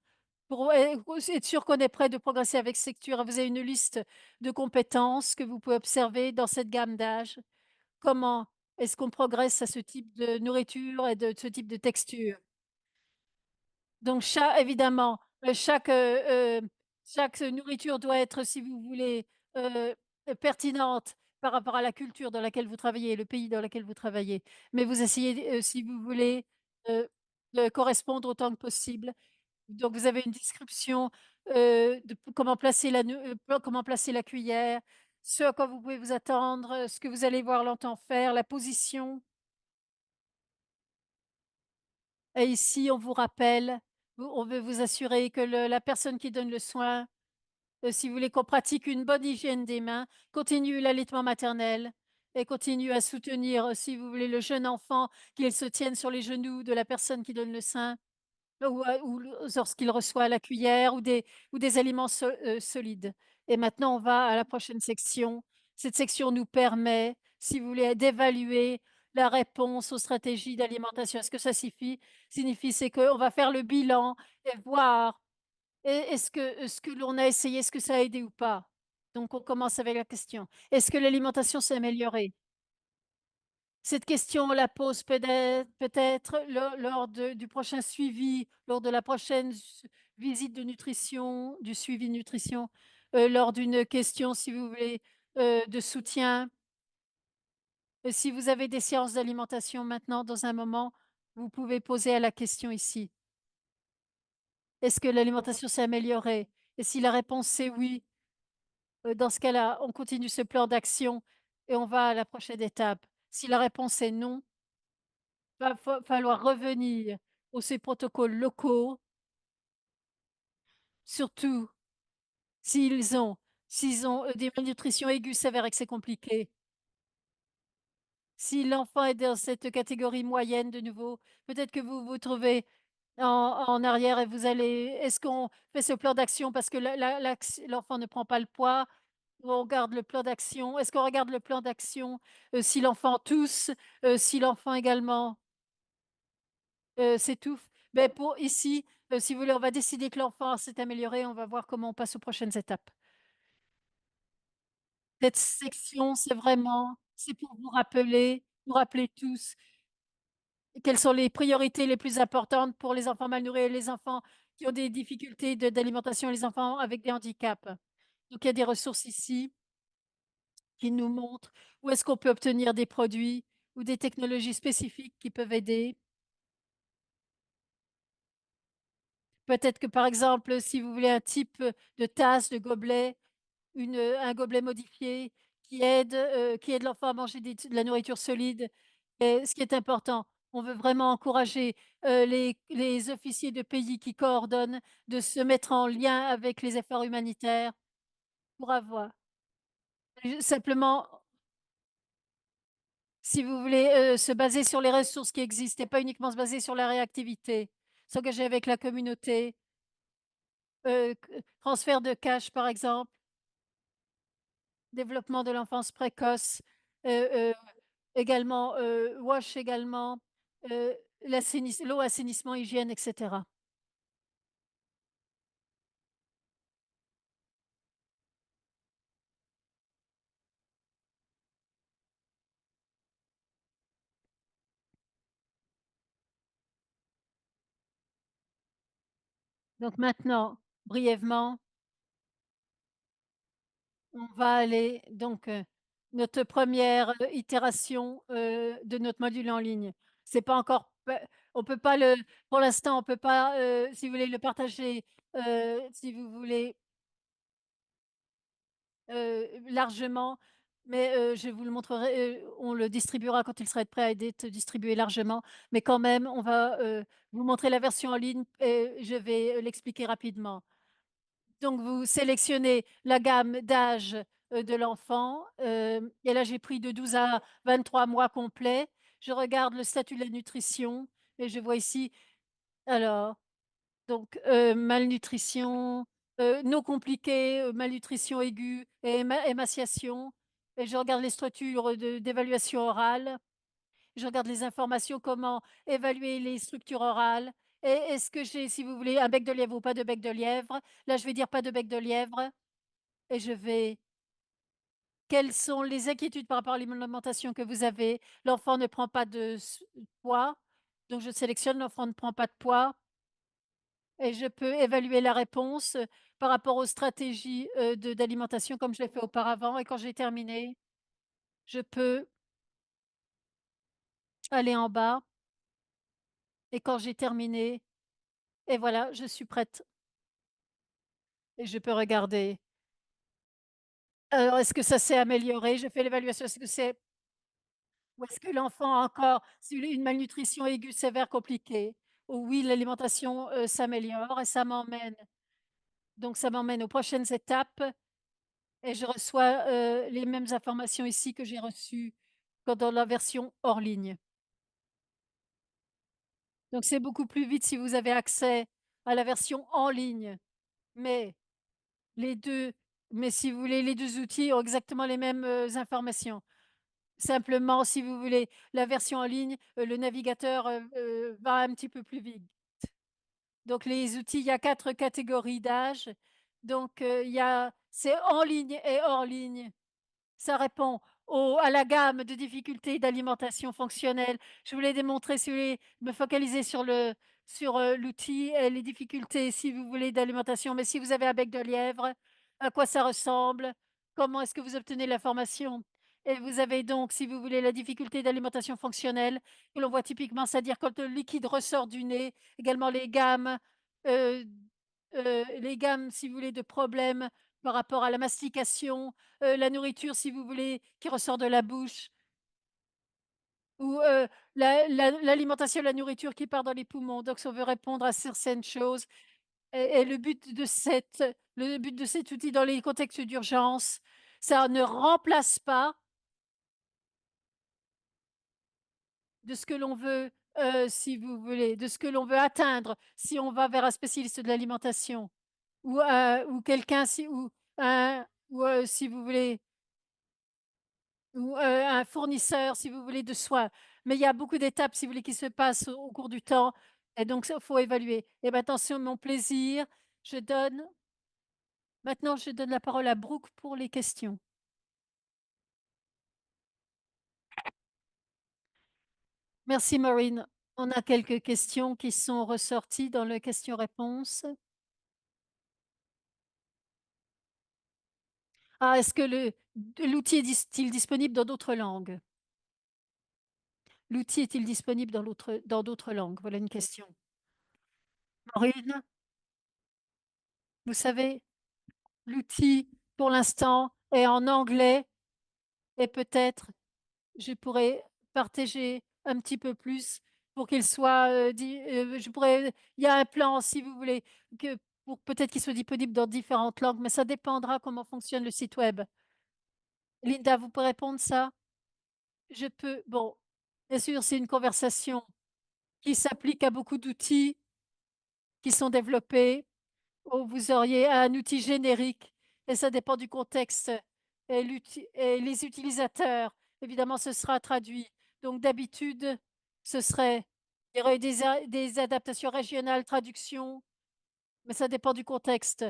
pour être sûr qu'on est prêt de progresser avec cette lecture. Vous avez une liste de compétences que vous pouvez observer dans cette gamme d'âge. Comment est-ce qu'on progresse à ce type de nourriture et de ce type de texture? Donc évidemment, chaque nourriture doit être, si vous voulez, pertinente par rapport à la culture dans laquelle vous travaillez, le pays dans lequel vous travaillez. Mais vous essayez, si vous voulez, heu, de correspondre autant que possible. Donc vous avez une description, de comment placer la cuillère, ce à quoi vous pouvez vous attendre, ce que vous allez voir l'enfant faire, la position. Et ici, on vous rappelle, on veut vous assurer que la personne qui donne le soin, si vous voulez qu'on pratique une bonne hygiène des mains, continue l'allaitement maternel et continue à soutenir, si vous voulez, le jeune enfant, qu'il se tienne sur les genoux de la personne qui donne le sein ou lorsqu'il reçoit la cuillère ou des aliments solides. Et maintenant, on va à la prochaine section. Cette section nous permet, si vous voulez, d'évaluer la réponse aux stratégies d'alimentation. Est-ce que ça signifie, c'est qu'on va faire le bilan et voir est-ce que ce que l'on a essayé, est-ce que ça a aidé ou pas? Donc on commence avec la question. Est-ce que l'alimentation s'est améliorée? Cette question, on la pose peut-être lors du prochain suivi, lors de la prochaine visite de nutrition, du suivi nutrition, lors d'une question, si vous voulez, de soutien. Si vous avez des séances d'alimentation maintenant, dans un moment, vous pouvez poser la question ici. Est-ce que l'alimentation s'est améliorée? Et si la réponse c'est oui, dans ce cas-là, on continue ce plan d'action et on va à la prochaine étape. Si la réponse est non, falloir revenir aux ces protocoles locaux, surtout s'ils ont des malnutritions aiguës sévères et que c'est compliqué. Si l'enfant est dans cette catégorie moyenne de nouveau, peut-être que vous vous trouvez en arrière et vous allez est-ce qu'on fait ce plan d'action parce que l'enfant ne prend pas le poids ou on garde le plan d'action? Est-ce qu'on regarde le plan d'action, si l'enfant tousse, si l'enfant également, s'étouffe? Beh, pour ici, si vous voulez, on va décider que l'enfant s'est amélioré, on va voir comment on passe aux prochaines étapes. Cette section, c'est pour vous rappeler tous quelles sont les priorités les plus importantes pour les enfants malnourris et les enfants qui ont des difficultés d'alimentation, les enfants avec des handicaps. Donc il y a des ressources ici qui nous montrent où est-ce qu'on peut obtenir des produits ou des technologies spécifiques qui peuvent aider. Peut-être que, par exemple, si vous voulez un type, de tasse, de gobelet, un gobelet modifié qui aide l'enfant à manger de la nourriture solide et ce qui est important, on veut vraiment encourager, les officiers de pays qui coordonnent de se mettre en lien avec les efforts humanitaires pour avoir simplement, si vous voulez, se baser sur les ressources qui existent et pas uniquement se baser sur la réactivité, s'engager avec la communauté, transfert de cash par exemple, développement de l'enfance précoce, heu également, WASH également, l'eau, assainissement, hygiène et cetera. Donc maintenant, brièvement, on va aller donc, notre première itération, de notre module en ligne. C'est pas encore on peut pas le pour l'instant, on peut pas, si vous voulez le partager, si vous voulez, largement, mais je vous le montrerai, on le distribuera quand il sera prêt à être distribué largement, mais quand même, on va, vous montrer la version en ligne et je vais, l'expliquer rapidement. Donc vous sélectionnez la gamme d'âge, de l'enfant, et là j'ai pris de 12 à 23 mois complets. Je regarde le statut de la nutrition et je vois ici alors donc, malnutrition, non compliquée, malnutrition aiguë et émaciation et je regarde les structures d'évaluation orale. Je regarde les informations, comment évaluer les structures orales et est-ce que j'ai, si vous voulez, un bec de lièvre ou pas de bec de lièvre. Là, je vais dire pas de bec de lièvre et je vais quelles sont les inquiétudes par rapport à l'alimentation que vous avez? L'enfant ne prend pas de poids, donc je sélectionne l'enfant ne prend pas de poids. Et je peux évaluer la réponse, par rapport aux stratégies, de d'alimentation comme je l'ai fait auparavant et quand j'ai terminé, je peux aller en bas et quand j'ai terminé et voilà, je suis prête et je peux regarder. Alors est-ce que ça s'est amélioré? Je fais l'évaluation, est-ce que c'est ou est-ce que l'enfant a encore si une malnutrition aiguë sévère compliquée? Oui, l'alimentation, s'améliore et ça m'emmène aux prochaines étapes. Et je reçois, les mêmes informations ici que j'ai reçues que dans la version hors ligne. Donc c'est beaucoup plus vite si vous avez accès à la version en ligne, mais les 2, mais si vous voulez, les 2 outils ont exactement les mêmes, informations. Simplement, si vous voulez la version en ligne, le navigateur, va un petit peu plus vite. Donc les outils, il y a 4 catégories d'âge. Donc, il y a c'est en ligne et hors ligne. Ça répond à la gamme de difficultés d'alimentation fonctionnelle. Je voulais démontrer, si vous voulez, me focaliser sur, l'outil et les difficultés, si vous voulez, d'alimentation. Mais si vous avez un bec de lièvre, à quoi ça ressemble? Comment est-ce que vous obtenez l'information? Et vous avez donc, si vous voulez, la difficulté d'alimentation fonctionnelle que l'on voit typiquement, c'est-à-dire quand le liquide ressort du nez, également heu les gammes, si vous voulez, de problèmes par rapport à la mastication, la nourriture, si vous voulez, qui ressort de la bouche ou, l'alimentation, la nourriture qui part dans les poumons. Donc si on veut répondre à certaines choses et le but de cet outil dans les contextes d'urgence, ça ne remplace pas de ce que l'on veut si vous voulez, de ce que l'on veut atteindre, si on va vers un spécialiste de l'alimentation ou quelqu'un si ou un ou si vous voulez ou un fournisseur, si vous voulez, de soins. Mais il y a beaucoup d'étapes, si vous voulez, qui se passent au cours du temps et donc ça, faut évaluer. Et maintenant c'est mon plaisir, je donne je donne la parole à Brooke pour les questions. Merci Maureen. On a quelques questions qui sont ressorties dans le question-réponse. Ah, est-ce que l'outil est-il disponible dans d'autres langues? L'outil est-il disponible dans d'autres langues? Voilà une question. Maureen, vous savez, l'outil, pour l'instant, est en anglais et peut-être je pourrais partager un petit peu plus pour qu'il soit il y a un plan, si vous voulez, que pour peut-être qu'il soit disponible dans différentes langues, mais ça dépendra comment fonctionne le site web. Linda, vous pouvez répondre ça? Je peux, bon, bien sûr, c'est une conversation qui s'applique à beaucoup d'outils qui sont développés, où vous auriez un outil générique, et ça dépend du contexte et les utilisateurs. Évidemment, ce sera traduit. Donc d'habitude, il y aurait des adaptations régionales, traductions, mais ça dépend du contexte.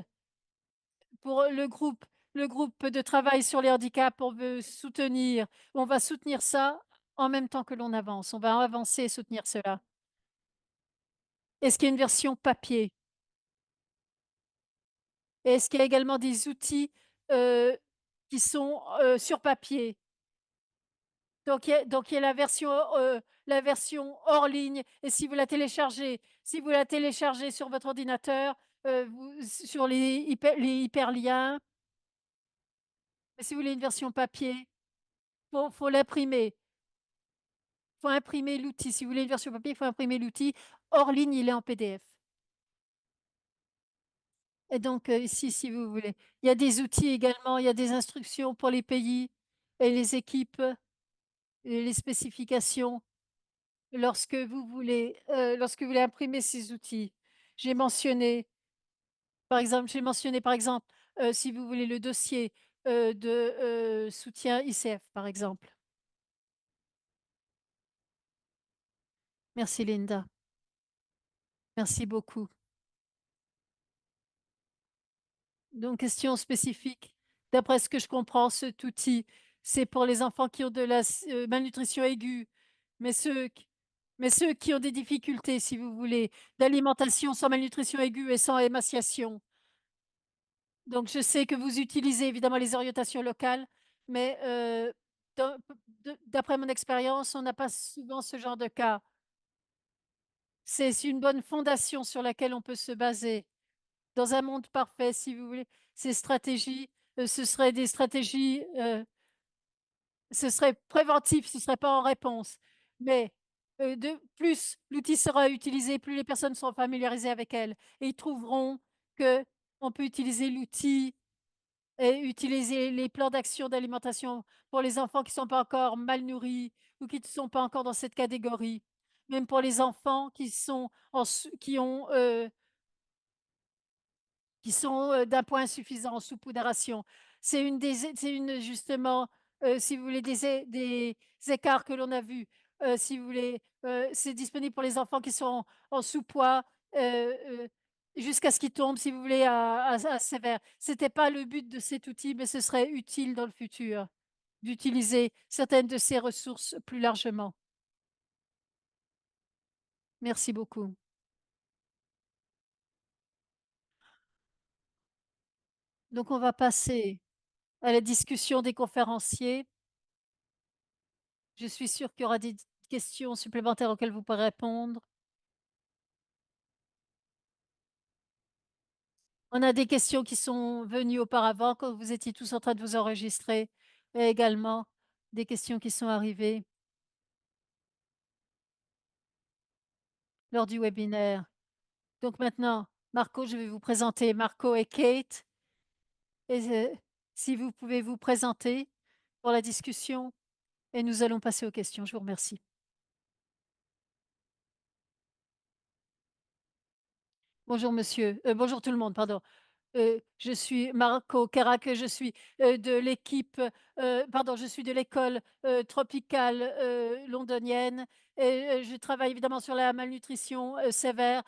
Pour le groupe de travail sur les handicaps, on va soutenir ça en même temps que l'on avance. On va avancer et soutenir cela. Est-ce qu'il y a une version papier? Et est-ce qu'il y a également des outils qui sont sur papier? Donc il y a la version hors ligne. Et si vous la téléchargez sur votre ordinateur, sur les hyperliens, mais si vous voulez une version papier, faut l'imprimer. Il faut imprimer l'outil. Si vous voulez une version papier, il faut imprimer l'outil. Hors ligne, il est en PDF. Et donc, ici, si vous voulez, il y a des outils également, il y a des instructions pour les pays et les équipes, et les spécifications lorsque vous voulez imprimer ces outils. J'ai mentionné, si vous voulez le dossier de soutien ICF, par exemple. Merci Linda. Merci beaucoup. Donc, question spécifique. D'après ce que je comprends, cet outil, c'est pour les enfants qui ont de la malnutrition aiguë, mais mais ceux qui ont des difficultés, si vous voulez, d'alimentation sans malnutrition aiguë et sans émaciation. Donc, je sais que vous utilisez évidemment les orientations locales, mais d'après mon expérience, on n'a pas souvent ce genre de cas. C'est une bonne fondation sur laquelle on peut se baser. Dans un monde parfait, si vous voulez, ces stratégies, ce seraient des stratégies, ce serait préventif, ce ne serait pas en réponse. Mais de plus l'outil sera utilisé, plus les personnes seront familiarisées avec elle. Et ils trouveront que on peut utiliser l'outil et utiliser les plans d'action d'alimentation pour les enfants qui ne sont pas encore mal nourris ou qui ne sont pas encore dans cette catégorie. Même pour les enfants qui sont d'un point insuffisant en sous-pondération. Justement, si vous voulez, des écarts que l'on a vus. Si vous voulez, c'est disponible pour les enfants qui sont en sous-poids jusqu'à ce qu'ils tombent, si vous voulez, à sévère. Ce n'était pas le but de cet outil, mais ce serait utile dans le futur d'utiliser certaines de ces ressources plus largement. Merci beaucoup. Donc, on va passer à la discussion des conférenciers. Je suis sûre qu'il y aura des questions supplémentaires auxquelles vous pourrez répondre. On a des questions qui sont venues auparavant quand vous étiez tous en train de vous enregistrer et également des questions qui sont arrivées lors du webinaire. Donc maintenant, Marco, je vais vous présenter Marco et Kate. Et si vous pouvez vous présenter pour la discussion et nous allons passer aux questions. Je vous remercie. Bonjour monsieur, bonjour tout le monde, pardon. Je suis Marco Carac, je suis, de l'équipe, pardon, je suis de l'école, tropicale, londonienne et je travaille évidemment sur la malnutrition, sévère,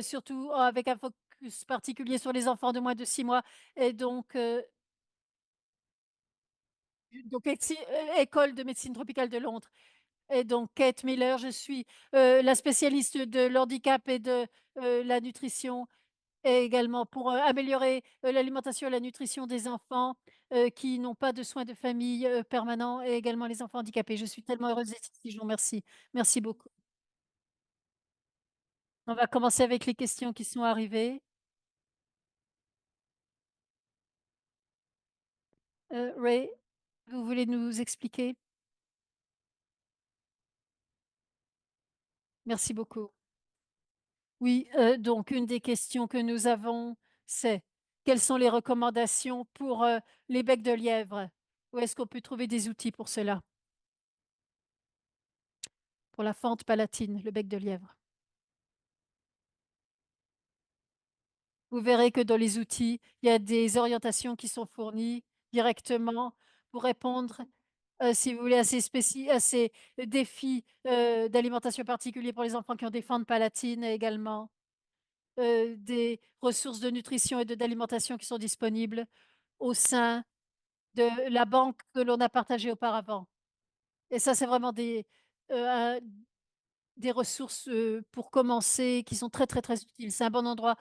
surtout avec un focus particulier sur les enfants de moins de 6 mois et donc école de médecine tropicale de Londres. Et donc Kate Miller, je suis, la spécialiste de l'handicap et de, la nutrition et également pour, améliorer, l'alimentation et la nutrition des enfants, qui n'ont pas de soins de famille, permanents et également les enfants handicapés. Je suis tellement heureuse d'être ici, je vous remercie. Merci beaucoup. On va commencer avec les questions qui sont arrivées. Ray, vous voulez nous expliquer? Merci beaucoup. Oui, donc une des questions que nous avons, c'est: quelles sont les recommandations pour, les becs de lièvre? Où est-ce qu'on peut trouver des outils pour cela? Pour la fente palatine, le bec de lièvre. Vous verrez que dans les outils, il y a des orientations qui sont fournies directement pour répondre, si vous voulez, à ces défis, d'alimentation particuliers pour les enfants qui ont des fentes palatines et également, des ressources de nutrition et d'alimentation qui sont disponibles au sein de la banque que l'on a partagée auparavant. Et ça, c'est vraiment des ressources, pour commencer qui sont très, très, très utiles. C'est un bon endroit.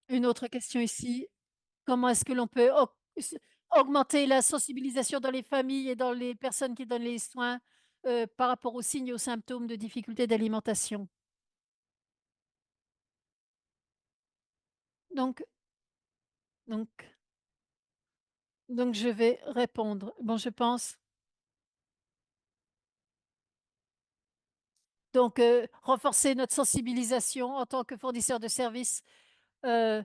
Une autre question ici: comment est-ce que l'on peut augmenter la sensibilisation dans les familles et dans les personnes qui donnent les soins, par rapport aux signes et aux symptômes de difficultés d'alimentation? Donc donc donc je vais répondre. Bon, je pense donc renforcer notre sensibilisation en tant que fournisseur de services, heu,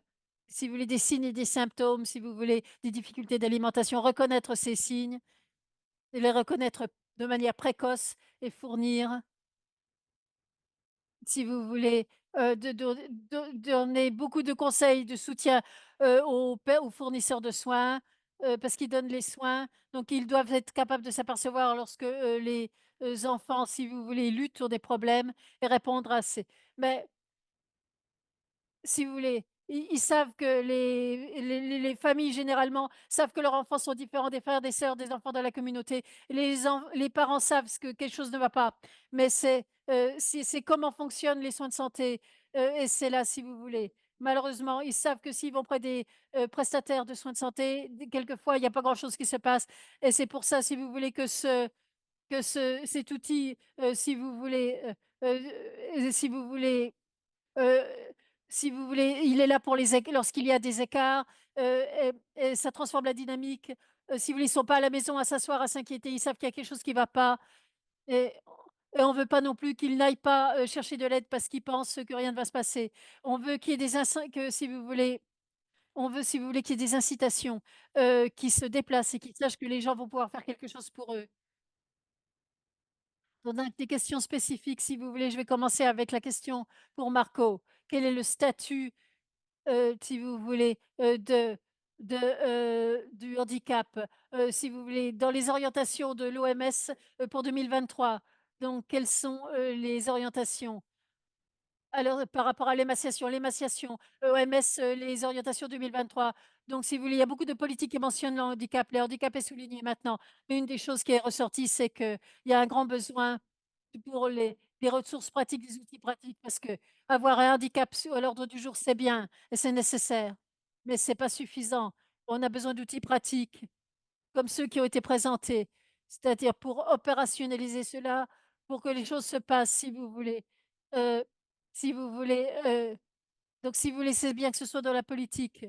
si vous voulez des signes et des symptômes, si vous voulez des difficultés d'alimentation, reconnaître ces signes et les reconnaître de manière précoce et fournir. Si vous voulez, donner beaucoup de conseils, de soutien, aux fournisseurs de soins, parce qu'ils donnent les soins, donc ils doivent être capables de s'apercevoir lorsque, les, enfants, si vous voulez, luttent sur des problèmes et répondre à ces mais si vous voulez, ils savent que les familles généralement savent que leurs enfants sont différents des frères, des sœurs, des enfants dans la communauté. Les parents savent ce que quelque chose ne va pas, mais c'est comment fonctionnent les soins de santé, et c'est là, si vous voulez. Malheureusement, ils savent que s'ils vont près des, prestataires de soins de santé, d quelquefois, il y a pas grand-chose qui se passe et c'est pour ça, si vous voulez, cet outil, si vous voulez Heu, si vous voulez, il est là pour les éc lorsqu'il y a des écarts, et ça transforme la dynamique. Si vous voulez, ils sont pas à la maison à s'asseoir, à s'inquiéter, ils savent qu'il y a quelque chose qui ne va pas et et on veut pas non plus qu'ils n'aillent pas, chercher de l'aide parce qu'ils pensent que rien ne va se passer. On veut qu'il y ait des insin que si vous voulez on veut, si vous voulez, qu'il y ait des incitations, qui se déplacent et qu'ils sachent que les gens vont pouvoir faire quelque chose pour eux. On a des questions spécifiques, si vous voulez. Je vais commencer avec la question pour Marco. Quel est le statut, si vous voulez, du handicap, si vous voulez, dans les orientations de l'OMS, pour 2023. Donc quelles sont, les orientations? Alors, par rapport à l'émaciation, OMS, les orientations 2023. Donc si vous voulez, il y a beaucoup de politiques qui mentionnent le handicap. Le handicap est souligné maintenant. Mais une des choses qui est ressortie, c'est qu'il y a un grand besoin pour les ressources pratiques, des outils pratiques, parce qu'avoir un handicap à l'ordre du jour, c'est bien et c'est nécessaire, mais c'est pas suffisant. On a besoin d'outils pratiques comme ceux qui ont été présentés, c'est-à-dire pour opérationnaliser cela, pour que les choses se passent, si vous voulez. Heu, si vous voulez, donc si vous voulez, c'est bien que ce soit dans la politique,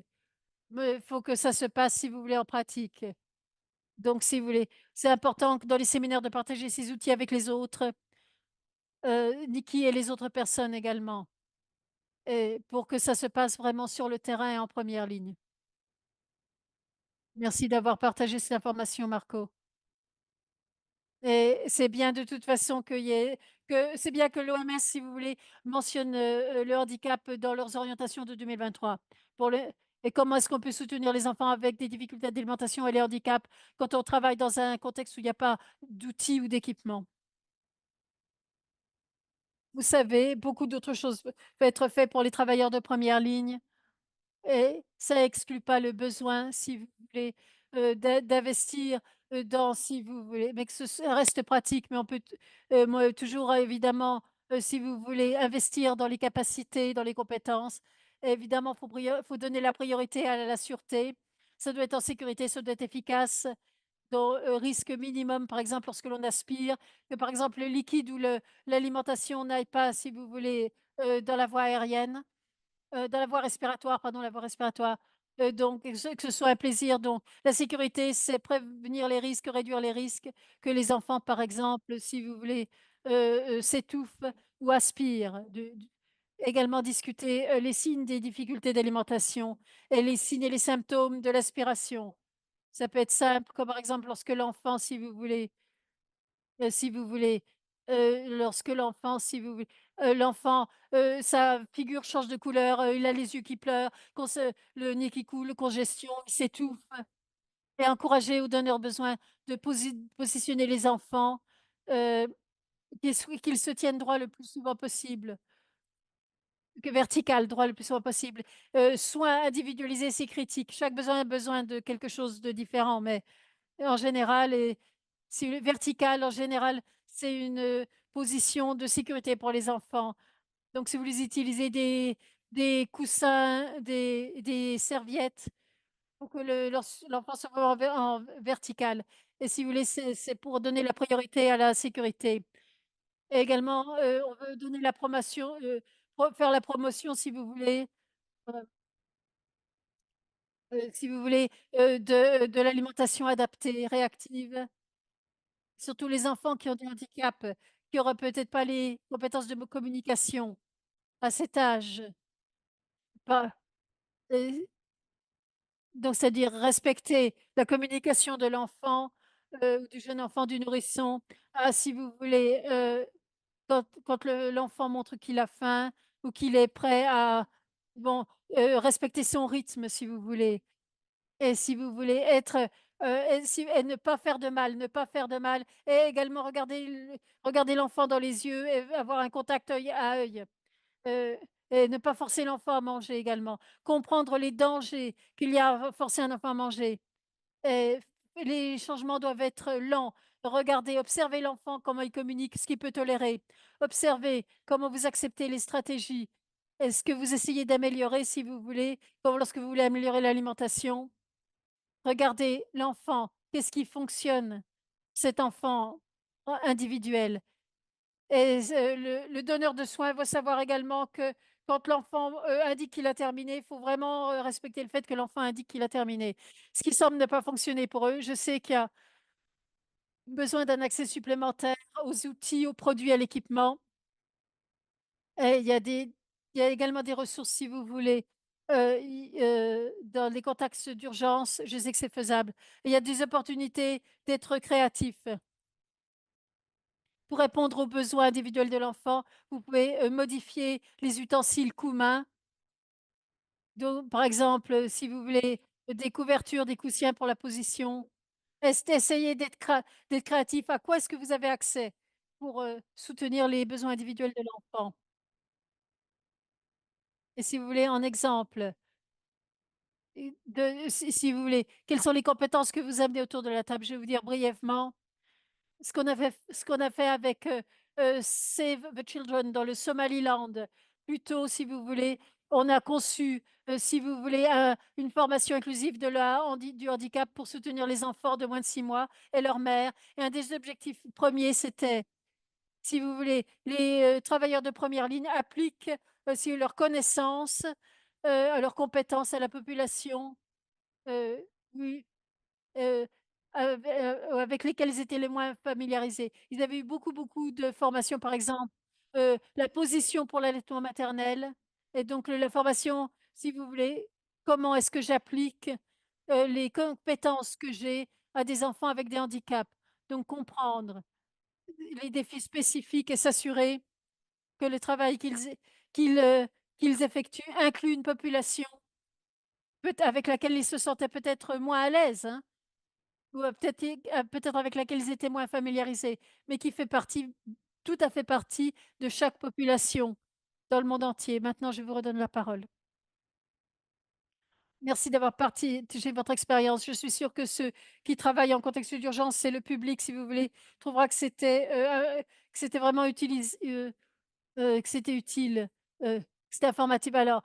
mais il faut que ça se passe, si vous voulez, en pratique. Donc si vous voulez, c'est important que dans les séminaires de partager ces outils avec les autres. Niki et les autres personnes également et pour que ça se passe vraiment sur le terrain et en première ligne. Merci d'avoir partagé cette information, Marco. et c'est bien de toute façon qu'il y ait que c'est bien que l'OMS, si vous voulez, mentionne, le handicap dans leurs orientations de 2023. Pour le Et comment est-ce qu'on peut soutenir les enfants avec des difficultés d'alimentation et les handicaps quand on travaille dans un contexte où il y a pas d'outils ou d'équipements? Vous savez, beaucoup d'autres choses peuvent être fait pour les travailleurs de première ligne. Et ça exclut pas le besoin, si vous voulez, d'investir, dans si vous voulez mais que ça reste pratique, mais on peut moi toujours évidemment, si vous voulez investir dans les capacités, dans les compétences, évidemment, faut donner la priorité à la sûreté. Ça doit être en sécurité, ça doit être efficace, dans, risque minimum, par exemple, lorsque l'on aspire, que par exemple le liquide ou l'alimentation n'aille pas, si vous voulez, dans la voie aérienne. Dans la voie respiratoire, pardon, la voie respiratoire, donc que ce soit un plaisir, donc la sécurité, c'est prévenir les risques, réduire les risques, que les enfants, par exemple, si vous voulez, s'étouffent ou aspirent. De Également discuter, les signes des difficultés d'alimentation et les signes et les symptômes de l'aspiration. Ça peut être simple, comme par exemple lorsque l'enfant, si vous voulez, lorsque l'enfant, si vous voulez, l'enfant, sa figure change de couleur, il a les yeux qui pleurent, le nez qui coule, congestion, il s'étouffe et encourager ou donner besoin de positionner les enfants, heu, qu'ils se tiennent droit le plus souvent possible, que vertical, droit le plus souvent possible. Soins individualisés, c'est critique. Chaque besoin a besoin de quelque chose de différent, mais en général et si le vertical, en général, c'est une, position de sécurité pour les enfants. Donc si vous les utilisez des coussins, des serviettes pour que l'enfant soit en vertical et si vous voulez, c'est pour donner la priorité à la sécurité. Et également, on veut donner la promotion, faire la promotion heu si vous voulez, de l'alimentation adaptée, réactive. Surtout les enfants qui ont des handicaps, qui auraient peut-être pas les compétences de communication à cet âge. Pas et donc c'est-à-dire respecter la communication de l'enfant, ou du jeune enfant, du nourrisson. Ah, si vous voulez, quand l'enfant montre qu'il a faim ou qu'il est prêt à bon, respecter son rythme si vous voulez. Et si vous voulez être, et ne pas faire de mal, ne pas faire de mal et également regarder l'enfant dans les yeux et avoir un contact œil à œil, heu et ne pas forcer l'enfant à manger également. Comprendre les dangers qu'il y a à forcer un enfant à manger et les changements doivent être lents. Regardez, observez l'enfant, comment il communique, ce qu'il peut tolérer. Observez comment vous acceptez les stratégies. Est-ce que vous essayez d'améliorer si vous voulez, comme lorsque vous voulez améliorer l'alimentation? Regardez l'enfant, qu'est-ce qui fonctionne? Cet enfant individuel et le donneur de soins va savoir également que quand l'enfant, indique qu'il a terminé, il faut vraiment, respecter le fait que l'enfant indique qu'il a terminé. Ce qui semble ne pas fonctionner pour eux, je sais qu'il y a besoin d'un accès supplémentaire aux outils, aux produits, à l'équipement et il y a également des ressources si vous voulez, dans les contextes d'urgence, je sais que c'est faisable. Il y a des opportunités d'être créatif. Pour répondre aux besoins individuels de l'enfant, vous pouvez, modifier les ustensiles coumains. Donc par exemple, si vous voulez des couvertures, des coussins pour la position. Essayez d'être créatif. À quoi est-ce que vous avez accès pour, soutenir les besoins individuels de l'enfant? Et si vous voulez un exemple, si vous voulez, quelles sont les compétences que vous amenez autour de la table? Je vais vous dire brièvement. Ce qu'on a fait avec, Save the Children dans le Somaliland, plutôt si vous voulez, on a conçu, si vous voulez, une formation inclusive du handicap pour soutenir les enfants de moins de 6 mois et leurs mères et un des objectifs premiers, c'était, si vous voulez, les, travailleurs de première ligne appliquent aussi leurs connaissances, leurs compétences à la population, oui. Heu, avec lesquels ils étaient les moins familiarisés. Ils avaient eu beaucoup, beaucoup de formations, par exemple, la position pour l'allaitement maternel et donc la formation, si vous voulez, comment est-ce que j'applique, les compétences que j'ai à des enfants avec des handicaps? Donc comprendre. les défis spécifiques et s'assurer que le travail qu'ils, qu'ils effectuent inclut une population avec laquelle ils se sentaient peut-être moins à l'aise, hein, ou peut-être avec laquelle ils étaient moins familiarisés, mais qui fait partie tout à fait partie de chaque population dans le monde entier. Maintenant, je vous redonne la parole. Merci d'avoir partagé votre expérience. Je suis sûre que ceux qui travaillent en contexte d'urgence, c'est le public, si vous voulez, trouvera que c'était vraiment que c'était utile, que c'était informatif. Alors,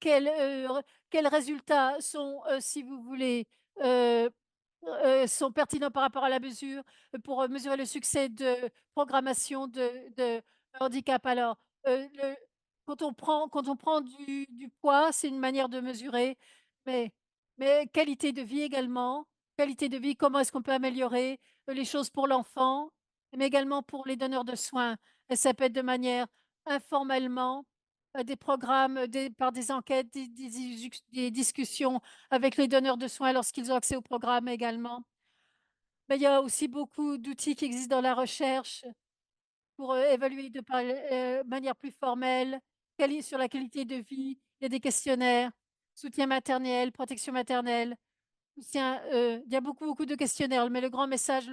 quels résultats sont, si vous voulez, heu sont pertinents par rapport à la mesure, pour, mesurer le succès de programmation de handicap? Alors, le quand on prend du poids, c'est une manière de mesurer, mais qualité de vie également. Qualité de vie, comment est-ce qu'on peut améliorer, les choses pour l'enfant, mais également pour les donneurs de soins, et ça peut être de manière informellement, des programmes, par des enquêtes, des discussions avec les donneurs de soins lorsqu'ils ont accès au programme également. Mais il y a aussi beaucoup d'outils qui existent dans la recherche pour, évaluer manière plus formelle, sur la qualité de vie. Il y a des questionnaires, soutien maternel, protection maternelle, il y a beaucoup, beaucoup de questionnaires, mais le grand message,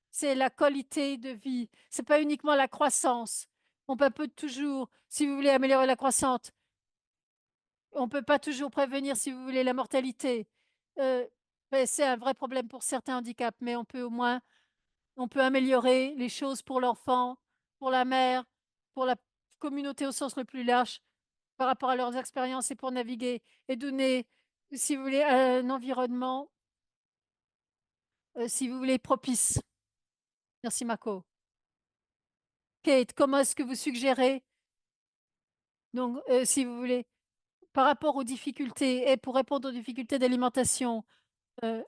c'est la qualité de vie. C'est pas uniquement la croissance. On peut toujours, si vous voulez améliorer la croissance, on peut pas toujours prévenir, si vous voulez, la mortalité. Heu, c'est un vrai problème pour certains handicaps, mais on peut améliorer les choses pour l'enfant, pour la mère, pour la communauté au sens le plus large, par rapport à leurs expériences et pour naviguer et donner, si vous voulez, un environnement, si vous voulez, propice. Merci Marco. Kate, comment est-ce que vous suggérez donc, si vous voulez, par rapport aux difficultés et pour répondre aux difficultés d'alimentation, heu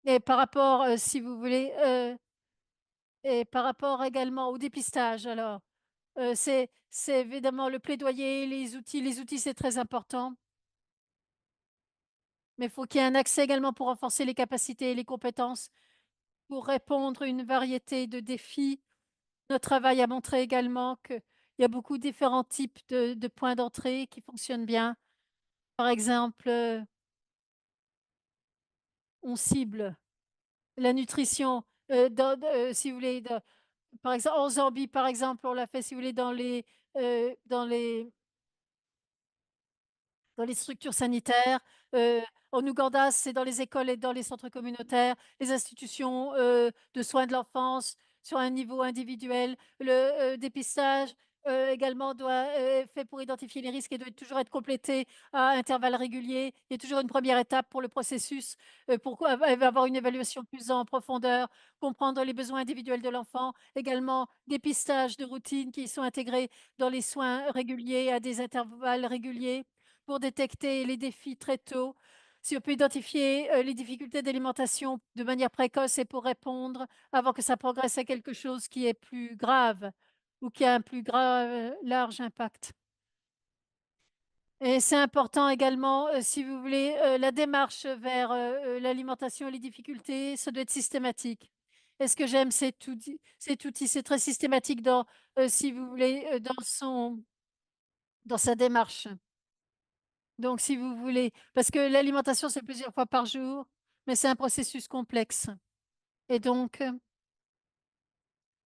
et par rapport, si vous voulez, et par rapport également au dépistage alors, c'est évidemment le plaidoyer, les outils c'est très important, mais il faut qu'il y ait un accès également pour renforcer les capacités et les compétences pour répondre à une variété de défis. Notre travail a montré également qu'il y a beaucoup différents types de points d'entrée qui fonctionnent bien. Par exemple, on cible la nutrition, si vous voulez, par exemple en Zambie, par exemple, on l'a fait, si vous voulez, dans les structures sanitaires, en Ouganda, c'est dans les écoles et dans les centres communautaires, les institutions, de soins de l'enfance sur un niveau individuel. Le, dépistage, également est fait pour identifier les risques et doit toujours être complété à intervalles réguliers. Il y a toujours une première étape pour le processus, pour avoir une évaluation plus en profondeur, comprendre les besoins individuels de l'enfant. Également, dépistage de routine qui sont intégrés dans les soins réguliers à des intervalles réguliers pour détecter les défis très tôt. Si on peut identifier, les difficultés d'alimentation de manière précoce et pour répondre avant que ça progresse à quelque chose qui est plus grave ou qui a un plus large impact. Et c'est important également, si vous voulez, la démarche vers, l'alimentation et les difficultés, ça doit être systématique. Est-ce que j'aime cet outil? C'est très systématique si vous voulez, dans sa démarche. Donc si vous voulez parce que l'alimentation, c'est plusieurs fois par jour, mais c'est un processus complexe et donc,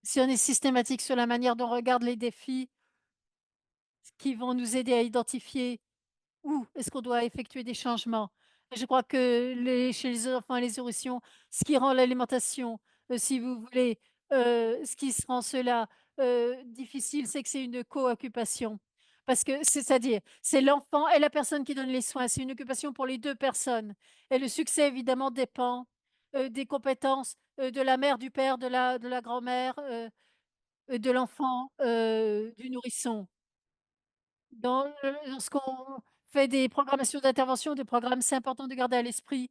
si on est systématique sur la manière dont on regarde les défis qui vont nous aider à identifier où est-ce qu'on doit effectuer des changements? Et je crois que chez les enfants et les nourrissons, ce qui rend l'alimentation, si vous voulez, ce qui se rend cela, difficile, c'est que c'est une co-occupation. Parce que c'est-à-dire, c'est l'enfant et la personne qui donne les soins, c'est une occupation pour les 2 personnes et le succès évidemment dépend, des compétences, de la mère, du père, de la grand-mère, de l'enfant, du nourrisson. Lorsqu'on fait des programmations d'intervention, des programmes, c'est important de garder à l'esprit,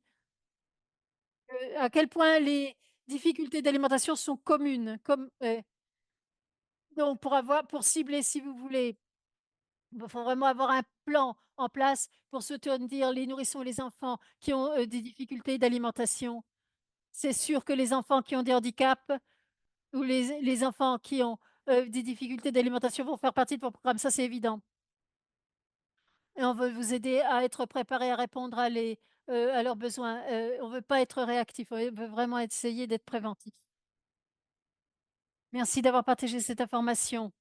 à quel point les difficultés d'alimentation sont communes, donc pour cibler, si vous voulez, il faut vraiment avoir un plan en place pour soutenir les nourrissons et les enfants qui ont, des difficultés d'alimentation. C'est sûr que les enfants qui ont des handicaps Ou les enfants qui ont, des difficultés d'alimentation vont faire partie de vos programmes, ça c'est évident. Et on veut vous aider à être préparé à répondre à leurs besoins. On veut pas être réactif, on veut vraiment essayer d'être préventif. Merci d'avoir partagé cette information.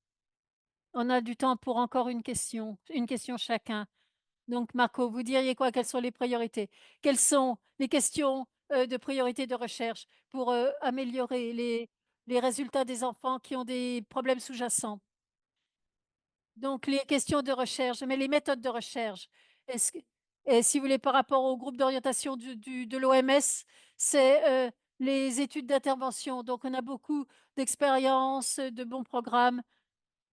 On a du temps pour encore une question chacun. Donc Marco, vous diriez quoi? Quelles sont les priorités? Quelles sont les questions, de priorité de recherche pour, améliorer les résultats des enfants qui ont des problèmes sous-jacents? Donc les questions de recherche, mais les méthodes de recherche, est-ce que et si vous voulez par rapport au groupe d'orientation de l'OMS, c'est, les études d'intervention. Donc on a beaucoup d'expériences, de bons programmes,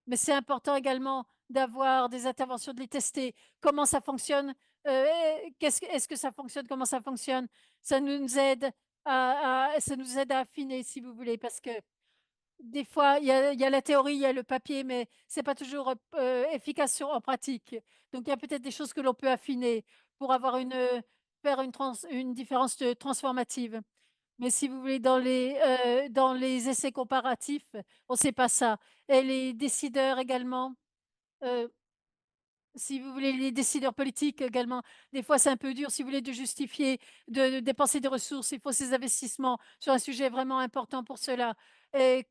mais c'est important également d'avoir des interventions, de les tester. Comment ça fonctionne? Est-ce que ça fonctionne? Comment ça fonctionne? Ça nous aide ça nous aide à affiner si vous voulez, parce que des fois, il y a la théorie, il y a le papier, mais c'est pas toujours, efficace en pratique. Donc il y a peut-être des choses que l'on peut affiner pour avoir faire une différence, transformative. Mais si vous voulez dans les essais comparatifs, on sait pas ça et les décideurs également, heu, si vous voulez les décideurs politiques également, des fois c'est un peu dur si vous voulez de justifier de dépenser des ressources, il faut ces investissements sur un sujet vraiment important pour cela et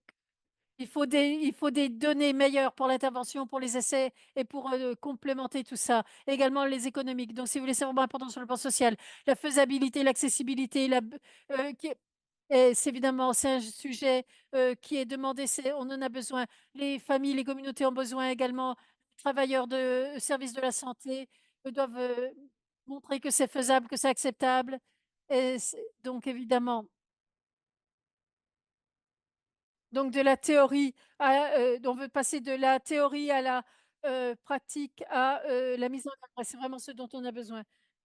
il faut des données meilleures pour l'intervention, pour les essais et pour, complémenter tout ça. Également les économiques. Donc si vous voulez, c'est vraiment important sur le plan social. La faisabilité, l'accessibilité, qui et c'est évidemment, c'est un sujet, qui est demandé, on en a besoin. Les familles, les communautés ont besoin également. Les travailleurs de services de la santé, doivent, montrer que c'est faisable, que c'est acceptable et c'est donc évidemment donc de la théorie on veut passer de la théorie à la, pratique, à, la mise en œuvre. C'est vraiment ce dont on a besoin.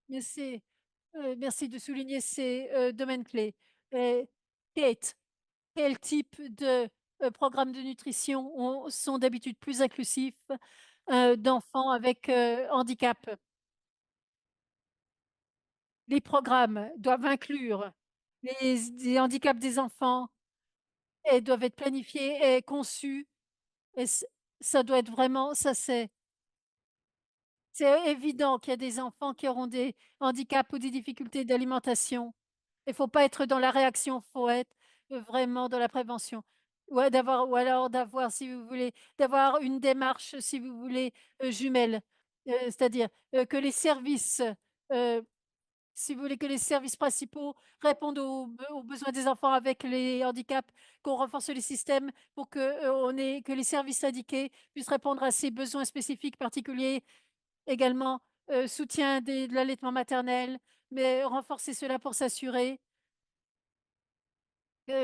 Merci, merci de souligner ces, domaines clés. Et Kate, quel type de, programmes de nutrition sont d'habitude plus inclusifs, d'enfants avec, handicap? Les programmes doivent inclure les handicaps des enfants et doivent être planifiés et conçus. Et ça doit être vraiment ça c'est évident qu'il y a des enfants qui auront des handicaps ou des difficultés d'alimentation. Il faut pas être dans la réaction, il faut être, vraiment dans la prévention. Ouais, ou alors d'avoir, si vous voulez, d'avoir une démarche, si vous voulez, jumelle. C'est-à-dire, que les services, heu, si vous voulez que les services principaux répondent aux besoins des enfants avec les handicaps, qu'on renforce les systèmes pour que les services indiqués puissent répondre à ces besoins spécifiques particuliers. Également, soutien de l'allaitement maternel, mais renforcer cela pour s'assurer que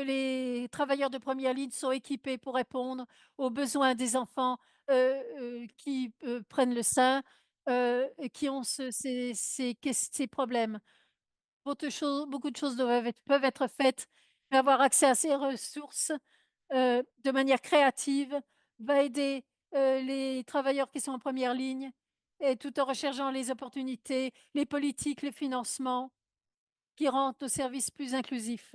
les travailleurs de première ligne sont équipés pour répondre aux besoins des enfants, qui, prennent le sein, et qui ont ces problèmes. Beaucoup de choses peuvent être faites, mais avoir accès à ces ressources, de manière créative va aider, les travailleurs qui sont en première ligne et tout en recherchant les opportunités, les politiques, les financements qui rendent nos services plus inclusifs.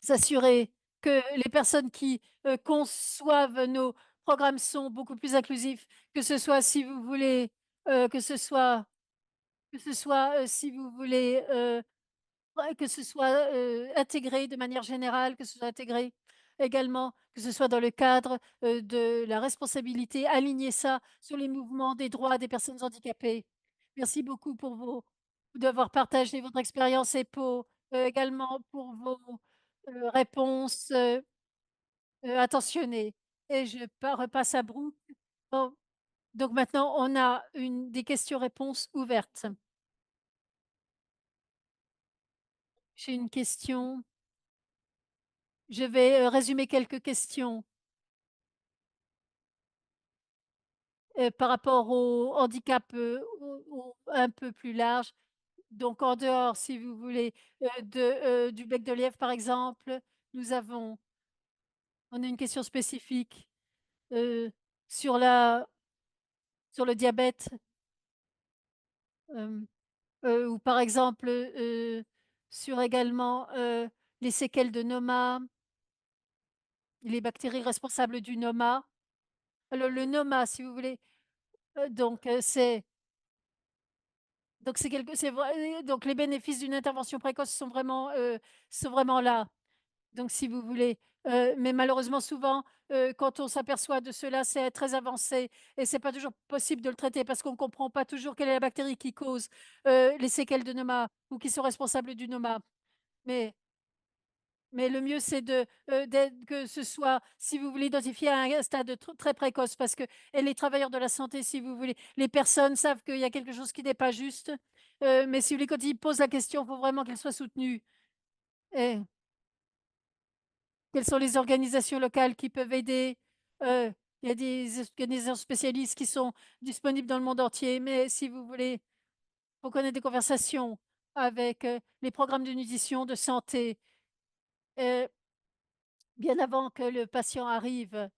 S'assurer que les personnes qui, conçoivent nos programmes sont beaucoup plus inclusifs, que ce soit si vous voulez, si vous voulez, ouais, que ce soit, intégré de manière générale, que ce soit intégré également, que ce soit dans le cadre, de la responsabilité, aligner ça sur les mouvements des droits des personnes handicapées. Merci beaucoup d'avoir partagé votre expérience et également pour vos, réponses, attentionnées et je repasse à Brooke. Bon, donc maintenant on a une des questions-réponses ouvertes. J'ai une question. Je vais, résumer quelques questions, par rapport au handicap, un peu plus large. Donc en dehors, si vous voulez, du bec de lièvre, par exemple, nous avons on a une question spécifique, heu, sur sur le diabète, hem, ou par exemple, sur également, les séquelles de Noma, les bactéries responsables du Noma. Le Noma, si vous voulez, donc c'est quelque c'est vrai donc les bénéfices d'une intervention précoce sont vraiment là. Donc si vous voulez, mais malheureusement souvent, quand on s'aperçoit de cela, c'est très avancé et c'est pas toujours possible de le traiter parce qu'on comprend pas toujours quelle est la bactérie qui cause, les séquelles de Noma ou qui sont responsables du Noma. Mais le mieux, c'est que ce soit, si vous voulez, identifié à un stade très précoce parce que et les travailleurs de la santé, si vous voulez, les personnes savent qu'il y a quelque chose qui n'est pas juste, mais si vous voulez, quand ils posent la question, il faut vraiment qu'elle soit soutenue. Et quelles sont les organisations locales qui peuvent aider? Heu, il y a des organisations spécialistes qui sont disponibles dans le monde entier, mais si vous voulez, il faut connaître des conversations avec, les programmes de nutrition, de santé, heu, bien avant que le patient arrive.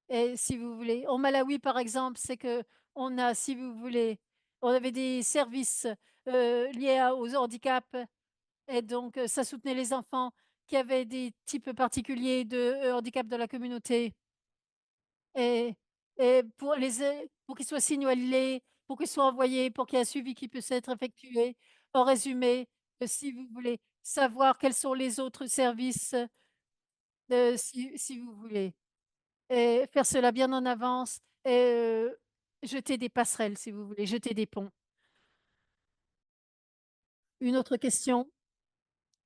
Et si vous voulez, au Malawi, par exemple, c'est que on a, si vous voulez, on avait des services, liés aux handicaps et donc ça soutenait les enfants qui avaient des types particuliers de, handicap dans la communauté et pour qu'ils soient signalés, pour qu'ils soient envoyés, pour qu'il y ait un suivi qui puisse être effectué. En résumé, si vous voulez savoir quels sont les autres services, si vous voulez. Et faire cela bien en avance et jeter des passerelles, si vous voulez, jeter des ponts. Une autre question?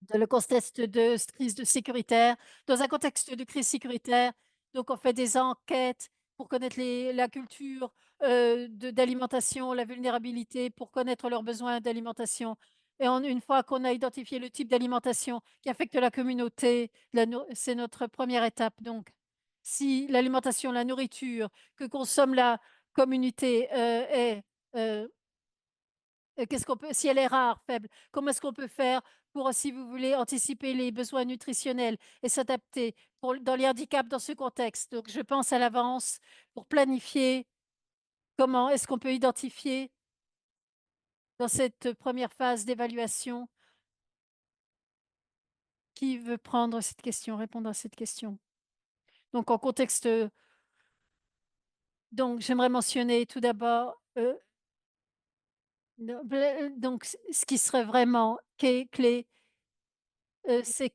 Dans le contexte de crise de sécuritaire, dans un contexte de crise sécuritaire, donc on fait des enquêtes pour connaître la culture, d'alimentation, la vulnérabilité, pour connaître leurs besoins d'alimentation et une fois qu'on a identifié le type d'alimentation qui affecte la communauté, c'est notre première étape donc. Si l'alimentation, la nourriture que consomme la communauté, est, heu qu'est-ce qu'on peut si elle est rare, faible, comment est-ce qu'on peut faire pour, si vous voulez, anticiper les besoins nutritionnels et s'adapter dans les handicaps dans ce contexte? Donc je pense à l'avance pour planifier comment est-ce qu'on peut identifier dans cette première phase d'évaluation qui veut prendre cette question, répondre à cette question? Donc en contexte, donc j'aimerais mentionner tout d'abord, donc ce qui serait vraiment clé. C'est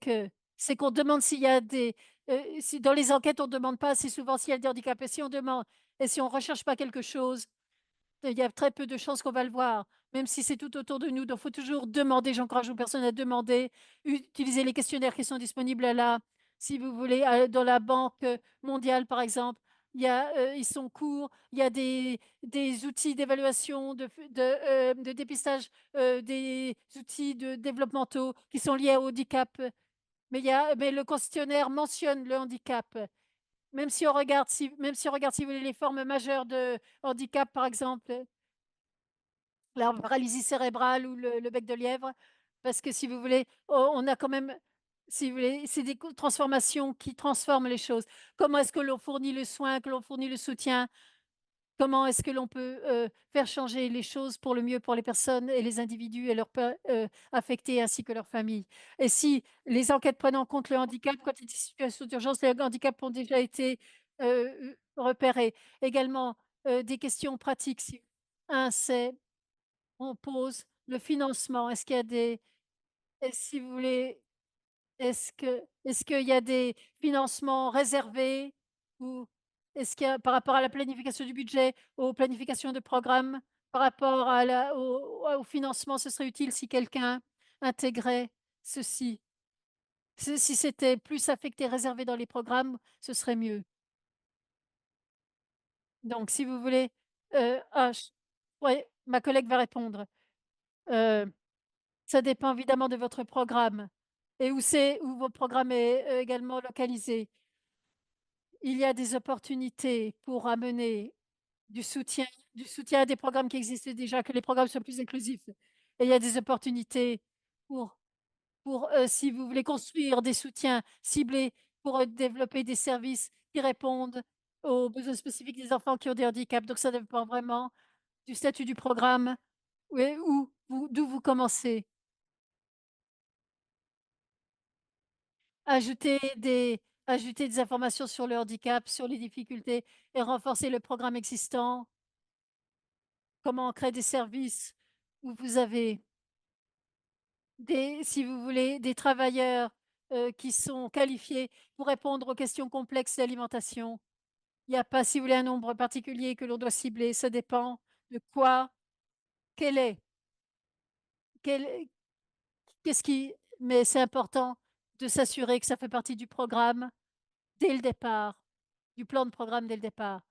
qu'on demande s'il y a si dans les enquêtes, on ne demande pas assez souvent s'il y a des handicapés. Si on demande et si on ne recherche pas quelque chose, il y a très peu de chances qu'on va le voir, même si c'est tout autour de nous. Donc, il faut toujours demander. J'encourage aux personnes à demander, utiliser les questionnaires qui sont disponibles là, si vous voulez, dans la Banque mondiale, par exemple. Ils sont courts, il y a des outils d'évaluation, de dépistage, des outils développementaux qui sont liés au handicap. Mais le questionnaire mentionne le handicap. Même si on regarde, si vous voulez, les formes majeures de handicap, par exemple, la paralysie cérébrale ou le bec de lièvre, parce que si vous voulez, on a quand même, si vous voulez, c'est des transformations qui transforment les choses. Comment est-ce que l'on fournit le soin, que l'on fournit le soutien? Comment est-ce que l'on peut, faire changer les choses pour le mieux pour les personnes et les individus et leurs affectés ainsi que leurs familles? Et si les enquêtes prennent en compte le handicap, quand il y a des situations d'urgence, les handicaps ont déjà été, repérés. Également, des questions pratiques c'est on pose le financement. Est-ce qu'il y a des si vous voulez, est-ce qu'il y a des financements réservés ou est-ce qu'il y a par rapport à la planification du budget, aux planifications de programmes, par rapport au financement, ce serait utile si quelqu'un intégrait ceci. Si c'était plus affecté, réservé dans les programmes, ce serait mieux. Donc si vous voulez, ch ouais, ma collègue va répondre. Heu, Ça dépend évidemment de votre programme et où votre programme est, également localisé. Il y a des opportunités pour amener du soutien du soutien à des programmes qui existent déjà, que les programmes soient plus inclusifs et il y a des opportunités pour si vous voulez construire des soutiens ciblés pour, développer des services qui répondent aux besoins spécifiques des enfants qui ont des handicaps. Donc ça dépend vraiment du statut du programme, oui, d'où vous commencez. ajouter des informations sur le handicap, sur les difficultés et renforcer le programme existant? Comment créer des services où vous avez si vous voulez, des travailleurs, qui sont qualifiés pour répondre aux questions complexes d'alimentation? Il n'y a pas, si vous voulez, un nombre particulier que l'on doit cibler, ça dépend de quoi, quel est, quel est qu'est-ce qui mais c'est important de s'assurer que ça fait partie du programme dès le départ, du plan de programme dès le départ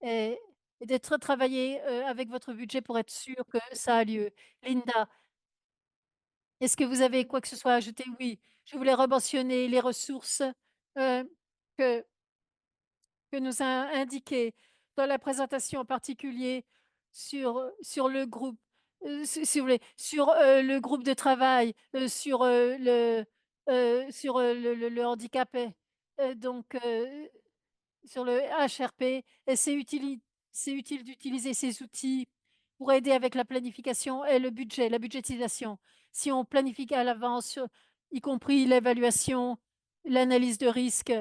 et d'être travaillé, avec votre budget pour être sûr que ça a lieu. Linda, est-ce que vous avez quoi que ce soit à ajouter? Oui, je voulais rementionner les ressources, que nous a indiquées dans la présentation, en particulier sur le groupe, si vous voulez, sur, le groupe de travail, sur, le handicap et donc sur le HRP et c'est utile d'utiliser ces outils pour aider avec la planification et le budget, la budgétisation. Si on planifie à l'avance, y compris l'évaluation, l'analyse de risque,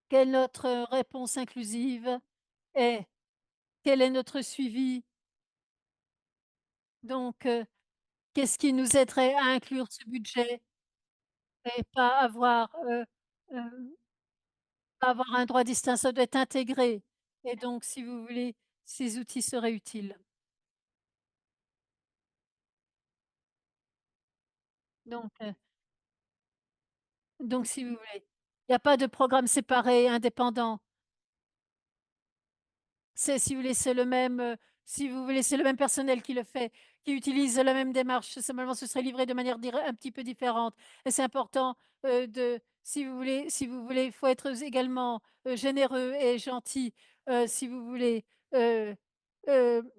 quelle est notre réponse inclusive et quel est notre suivi? Donc, qu'est-ce qui nous aiderait à inclure ce budget et pas avoir un droit distinct, ça doit être intégré et donc si vous voulez, ces outils seraient utiles. Donc, heu Donc si vous voulez, il y a pas de programme séparé, indépendant. C'est si vous voulez, c'est le même, si vous voulez, c'est le même personnel qui le fait, qui utilise la même démarche. Simplement, ce serait livré de manière un petit peu différente et c'est important, de si vous voulez, il faut être également, généreux et gentil, si vous voulez, heu, hem,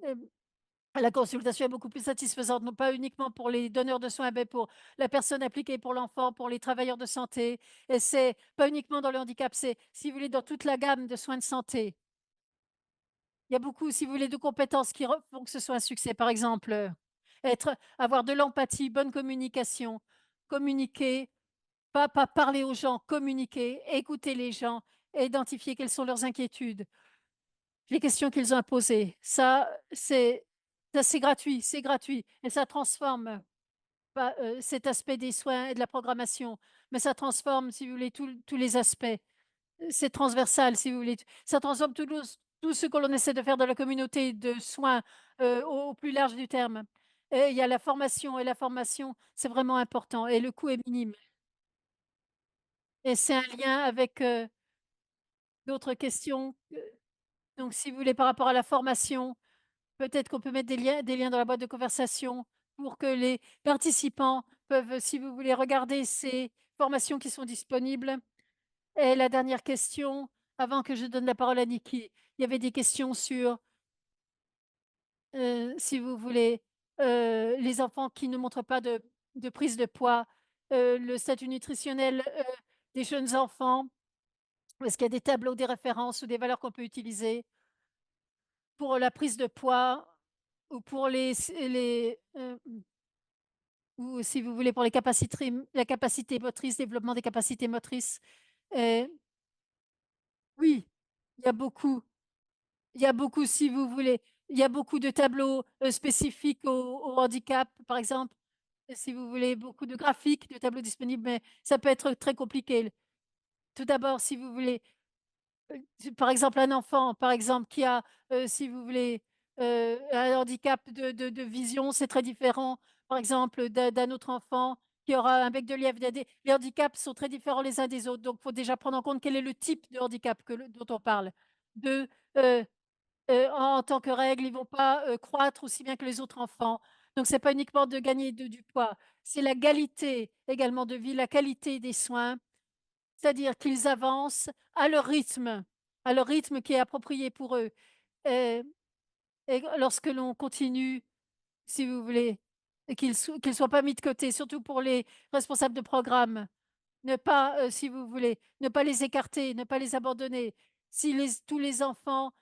la consultation est beaucoup plus satisfaisante, non pas uniquement pour les donneurs de soins, mais pour la personne impliquée, pour l'enfant, pour les travailleurs de santé et c'est pas uniquement dans le handicap, c'est, si vous voulez, dans toute la gamme de soins de santé. Il y a beaucoup, si vous voulez, de compétences qui font que ce soit un succès. Par exemple, avoir de l'empathie, bonne communication, communiquer, pas parler aux gens, communiquer, écouter les gens et identifier quelles sont leurs inquiétudes, les questions qu'ils ont à poser. Ça, c'est gratuit et ça transforme pas, cet aspect des soins et de la programmation, mais ça transforme, si vous voulez, tous les aspects. C'est transversal, si vous voulez. Ça transforme tout ce que l'on essaie de faire dans la communauté de soins, au plus large du terme. Et il y a la formation et la formation, c'est vraiment important et le coût est minime et c'est un lien avec, d'autres questions, donc si vous voulez par rapport à la formation, peut-être qu'on peut mettre des liens dans la boîte de conversation pour que les participants peuvent, si vous voulez, regarder ces formations qui sont disponibles. Et la dernière question, avant que je donne la parole à Niki, il y avait des questions sur, si vous voulez, les enfants qui ne montrent pas de prise de poids, le statut nutritionnel, des jeunes enfants. Est-ce qu'il y a des tableaux, des références ou des valeurs qu'on peut utiliser pour la prise de poids ou pour ou si vous voulez pour la capacité motrice, développement des capacités motrices? Heu, oui, il y a beaucoup. Il y a beaucoup, si vous voulez, il y a beaucoup de tableaux, spécifiques au handicap, par exemple, si vous voulez, beaucoup de graphiques, de tableaux disponibles, mais ça peut être très compliqué. Tout d'abord, si vous voulez, par exemple, un enfant, par exemple, qui a, si vous voulez, un handicap de vision, c'est très différent, par exemple, d'un autre enfant qui aura un bec de lièvre. Il y a des Les handicaps sont très différents les uns des autres, donc il faut déjà prendre en compte quel est le type de handicap dont on parle. De, heu en tant que règle, ils vont pas, croître aussi bien que les autres enfants. Donc c'est pas uniquement de gagner du poids, c'est la qualité également de vie, la qualité des soins, c'est-à-dire qu'ils avancent à leur rythme qui est approprié pour eux et lorsque l'on continue, si vous voulez, et qu'ils soient pas mis de côté, surtout pour les responsables de programme. Ne pas, si vous voulez, ne pas les écarter, ne pas les abandonner. Si tous les enfants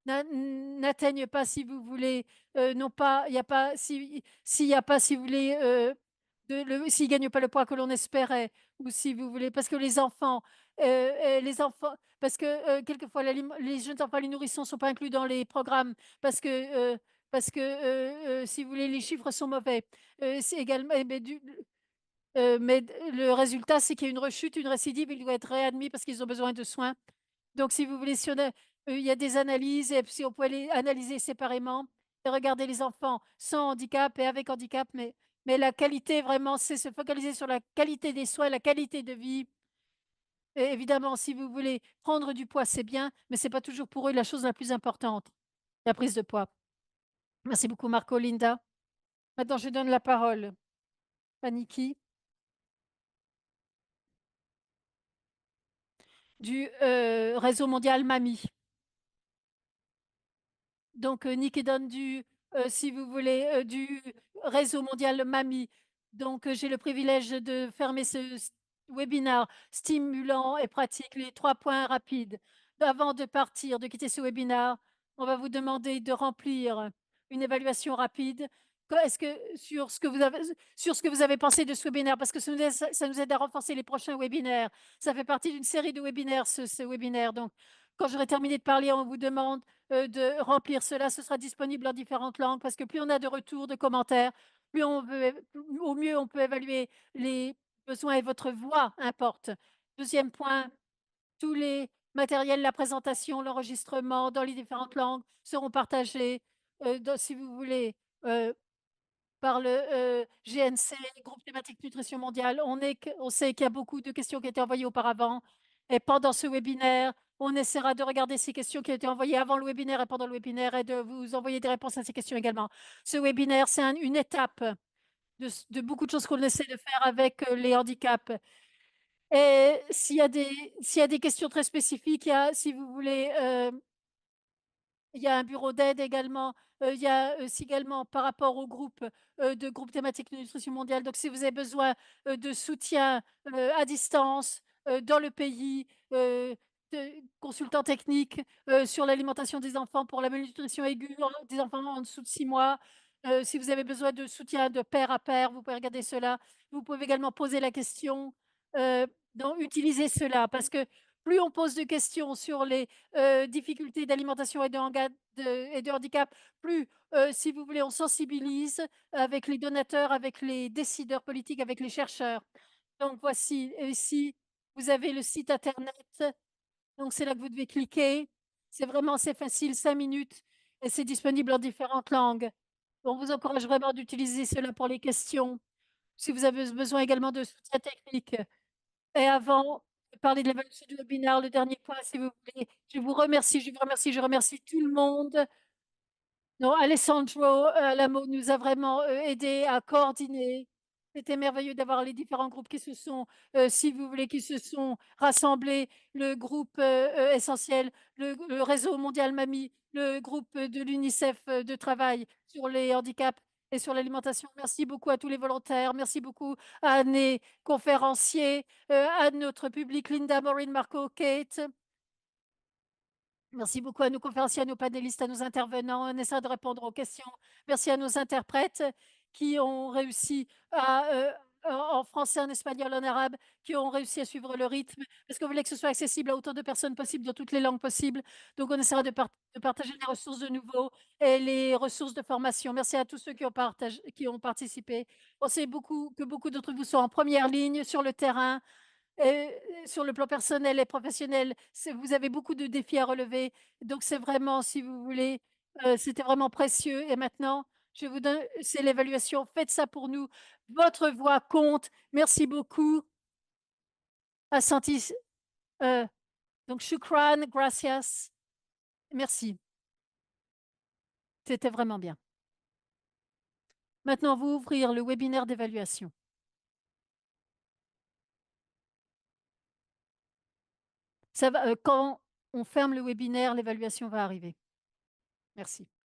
n'atteignent pas, si vous voulez, n'ont pas il y a pas si s'il y a pas, si vous voulez, s'ils gagnent pas le poids que l'on espérait ou si vous voulez parce que les enfants parce que, quelquefois les jeunes enfants, les nourrissons sont pas inclus dans les programmes parce que, si vous voulez, les chiffres sont mauvais. C'est également et beh, mais le résultat, c'est qu'il y a une rechute, une récidive, il doit être réadmis parce qu'ils ont besoin de soins. Donc si vous voulez, si on a il y a des analyses et si on pouvait les analyser séparément et regarder les enfants sans handicap et avec handicap, mais la qualité vraiment, c'est se focaliser sur la qualité des soins, la qualité de vie et évidemment, si vous voulez prendre du poids, c'est bien, mais c'est pas toujours pour eux la chose la plus importante, la prise de poids. Merci beaucoup Marco, Linda. Maintenant je donne la parole à Niki du, réseau mondial Mamie. Donc, Nickedon si vous voulez, du réseau mondial Mamie. Donc, j'ai le privilège de fermer ce webinaire stimulant et pratique, les 3 points rapides. Avant de partir, de quitter ce webinaire, on va vous demander de remplir une évaluation rapide. Est-ce que sur ce que vous avez pensé de ce webinaire, parce que ça nous aide à renforcer les prochains webinaires. Ça fait partie d'une série de webinaires, ce webinaire. Donc, quand j'aurai terminé de parler, on vous demande de remplir cela. Ce sera disponible en différentes langues parce que plus on a de retours, de commentaires, plus on veut, au mieux on peut évaluer les besoins et votre voix importe. Deuxième point, tous les matériels, la présentation, l'enregistrement dans les différentes langues seront partagés. Si vous voulez, euh, par le GNC, groupe thématique nutrition mondiale. On sait qu'il y a beaucoup de questions qui ont été envoyées auparavant. Et pendant ce webinaire, on essaiera de regarder ces questions qui ont été envoyées avant le webinaire et pendant le webinaire et de vous envoyer des réponses à ces questions également. Ce webinaire, c'est une étape de beaucoup de choses qu'on essaie de faire avec les handicaps. Et s'il y a des questions très spécifiques, si vous voulez, il y a un bureau d'aide également. Il y a aussi également par rapport au groupe thématique de nutrition mondiale. Donc, si vous avez besoin de soutien à distance dans le pays, consultant technique sur l'alimentation des enfants pour la malnutrition aiguë des enfants en dessous de 6 mois. Si vous avez besoin de soutien de pair à pair, vous pouvez regarder cela. Vous pouvez également poser la question. Donc, utilisez cela parce que plus on pose de questions sur les difficultés d'alimentation et de handicap, plus, si vous voulez, on sensibilise avec les donateurs, avec les décideurs politiques, avec les chercheurs. Donc voici, ici, vous avez le site internet, donc c'est là que vous devez cliquer. C'est vraiment assez facile, 5 minutes, et c'est disponible en différentes langues. On vous encourage vraiment d'utiliser cela pour les questions. Si vous avez besoin également de soutien technique, et avant de parler de l'évaluation du webinaire, le dernier point, si vous voulez, je remercie tout le monde. Non, Alessandro Lamo nous a vraiment aidé à coordonner. C'était merveilleux d'avoir les différents groupes qui se sont, si vous voulez, qui se sont rassemblés. Le groupe essentiel, le réseau mondial Mamie, le groupe de l'UNICEF de travail sur les handicaps et sur l'alimentation. Merci beaucoup à tous les volontaires. Merci beaucoup à mes conférenciers, à notre public, Linda, Maureen, Marco, Kate. Merci beaucoup à nos conférenciers, à nos panélistes, à nos intervenants. On essaie de répondre aux questions. Merci à nos interprètes qui ont réussi en français, en espagnol, en arabe, qui ont réussi à suivre le rythme, parce qu'on voulait que ce soit accessible à autant de personnes possible, dans toutes les langues possibles. Donc, on essaiera de partager les ressources de nouveau et les ressources de formation. Merci à tous ceux qui ont participé. On sait que beaucoup d'entre vous sont en première ligne sur le terrain. Sur le plan personnel et professionnel, vous avez beaucoup de défis à relever. Donc, c'est vraiment, si vous voulez, c'était vraiment précieux. Et maintenant, je vous donne, c'est l'évaluation. Faites ça pour nous. Votre voix compte. Merci beaucoup. Assanti, euh, donc, shukran, gracias. Merci. C'était vraiment bien. Maintenant, on va ouvrir le webinaire d'évaluation. Quand on ferme le webinaire, l'évaluation va arriver. Merci.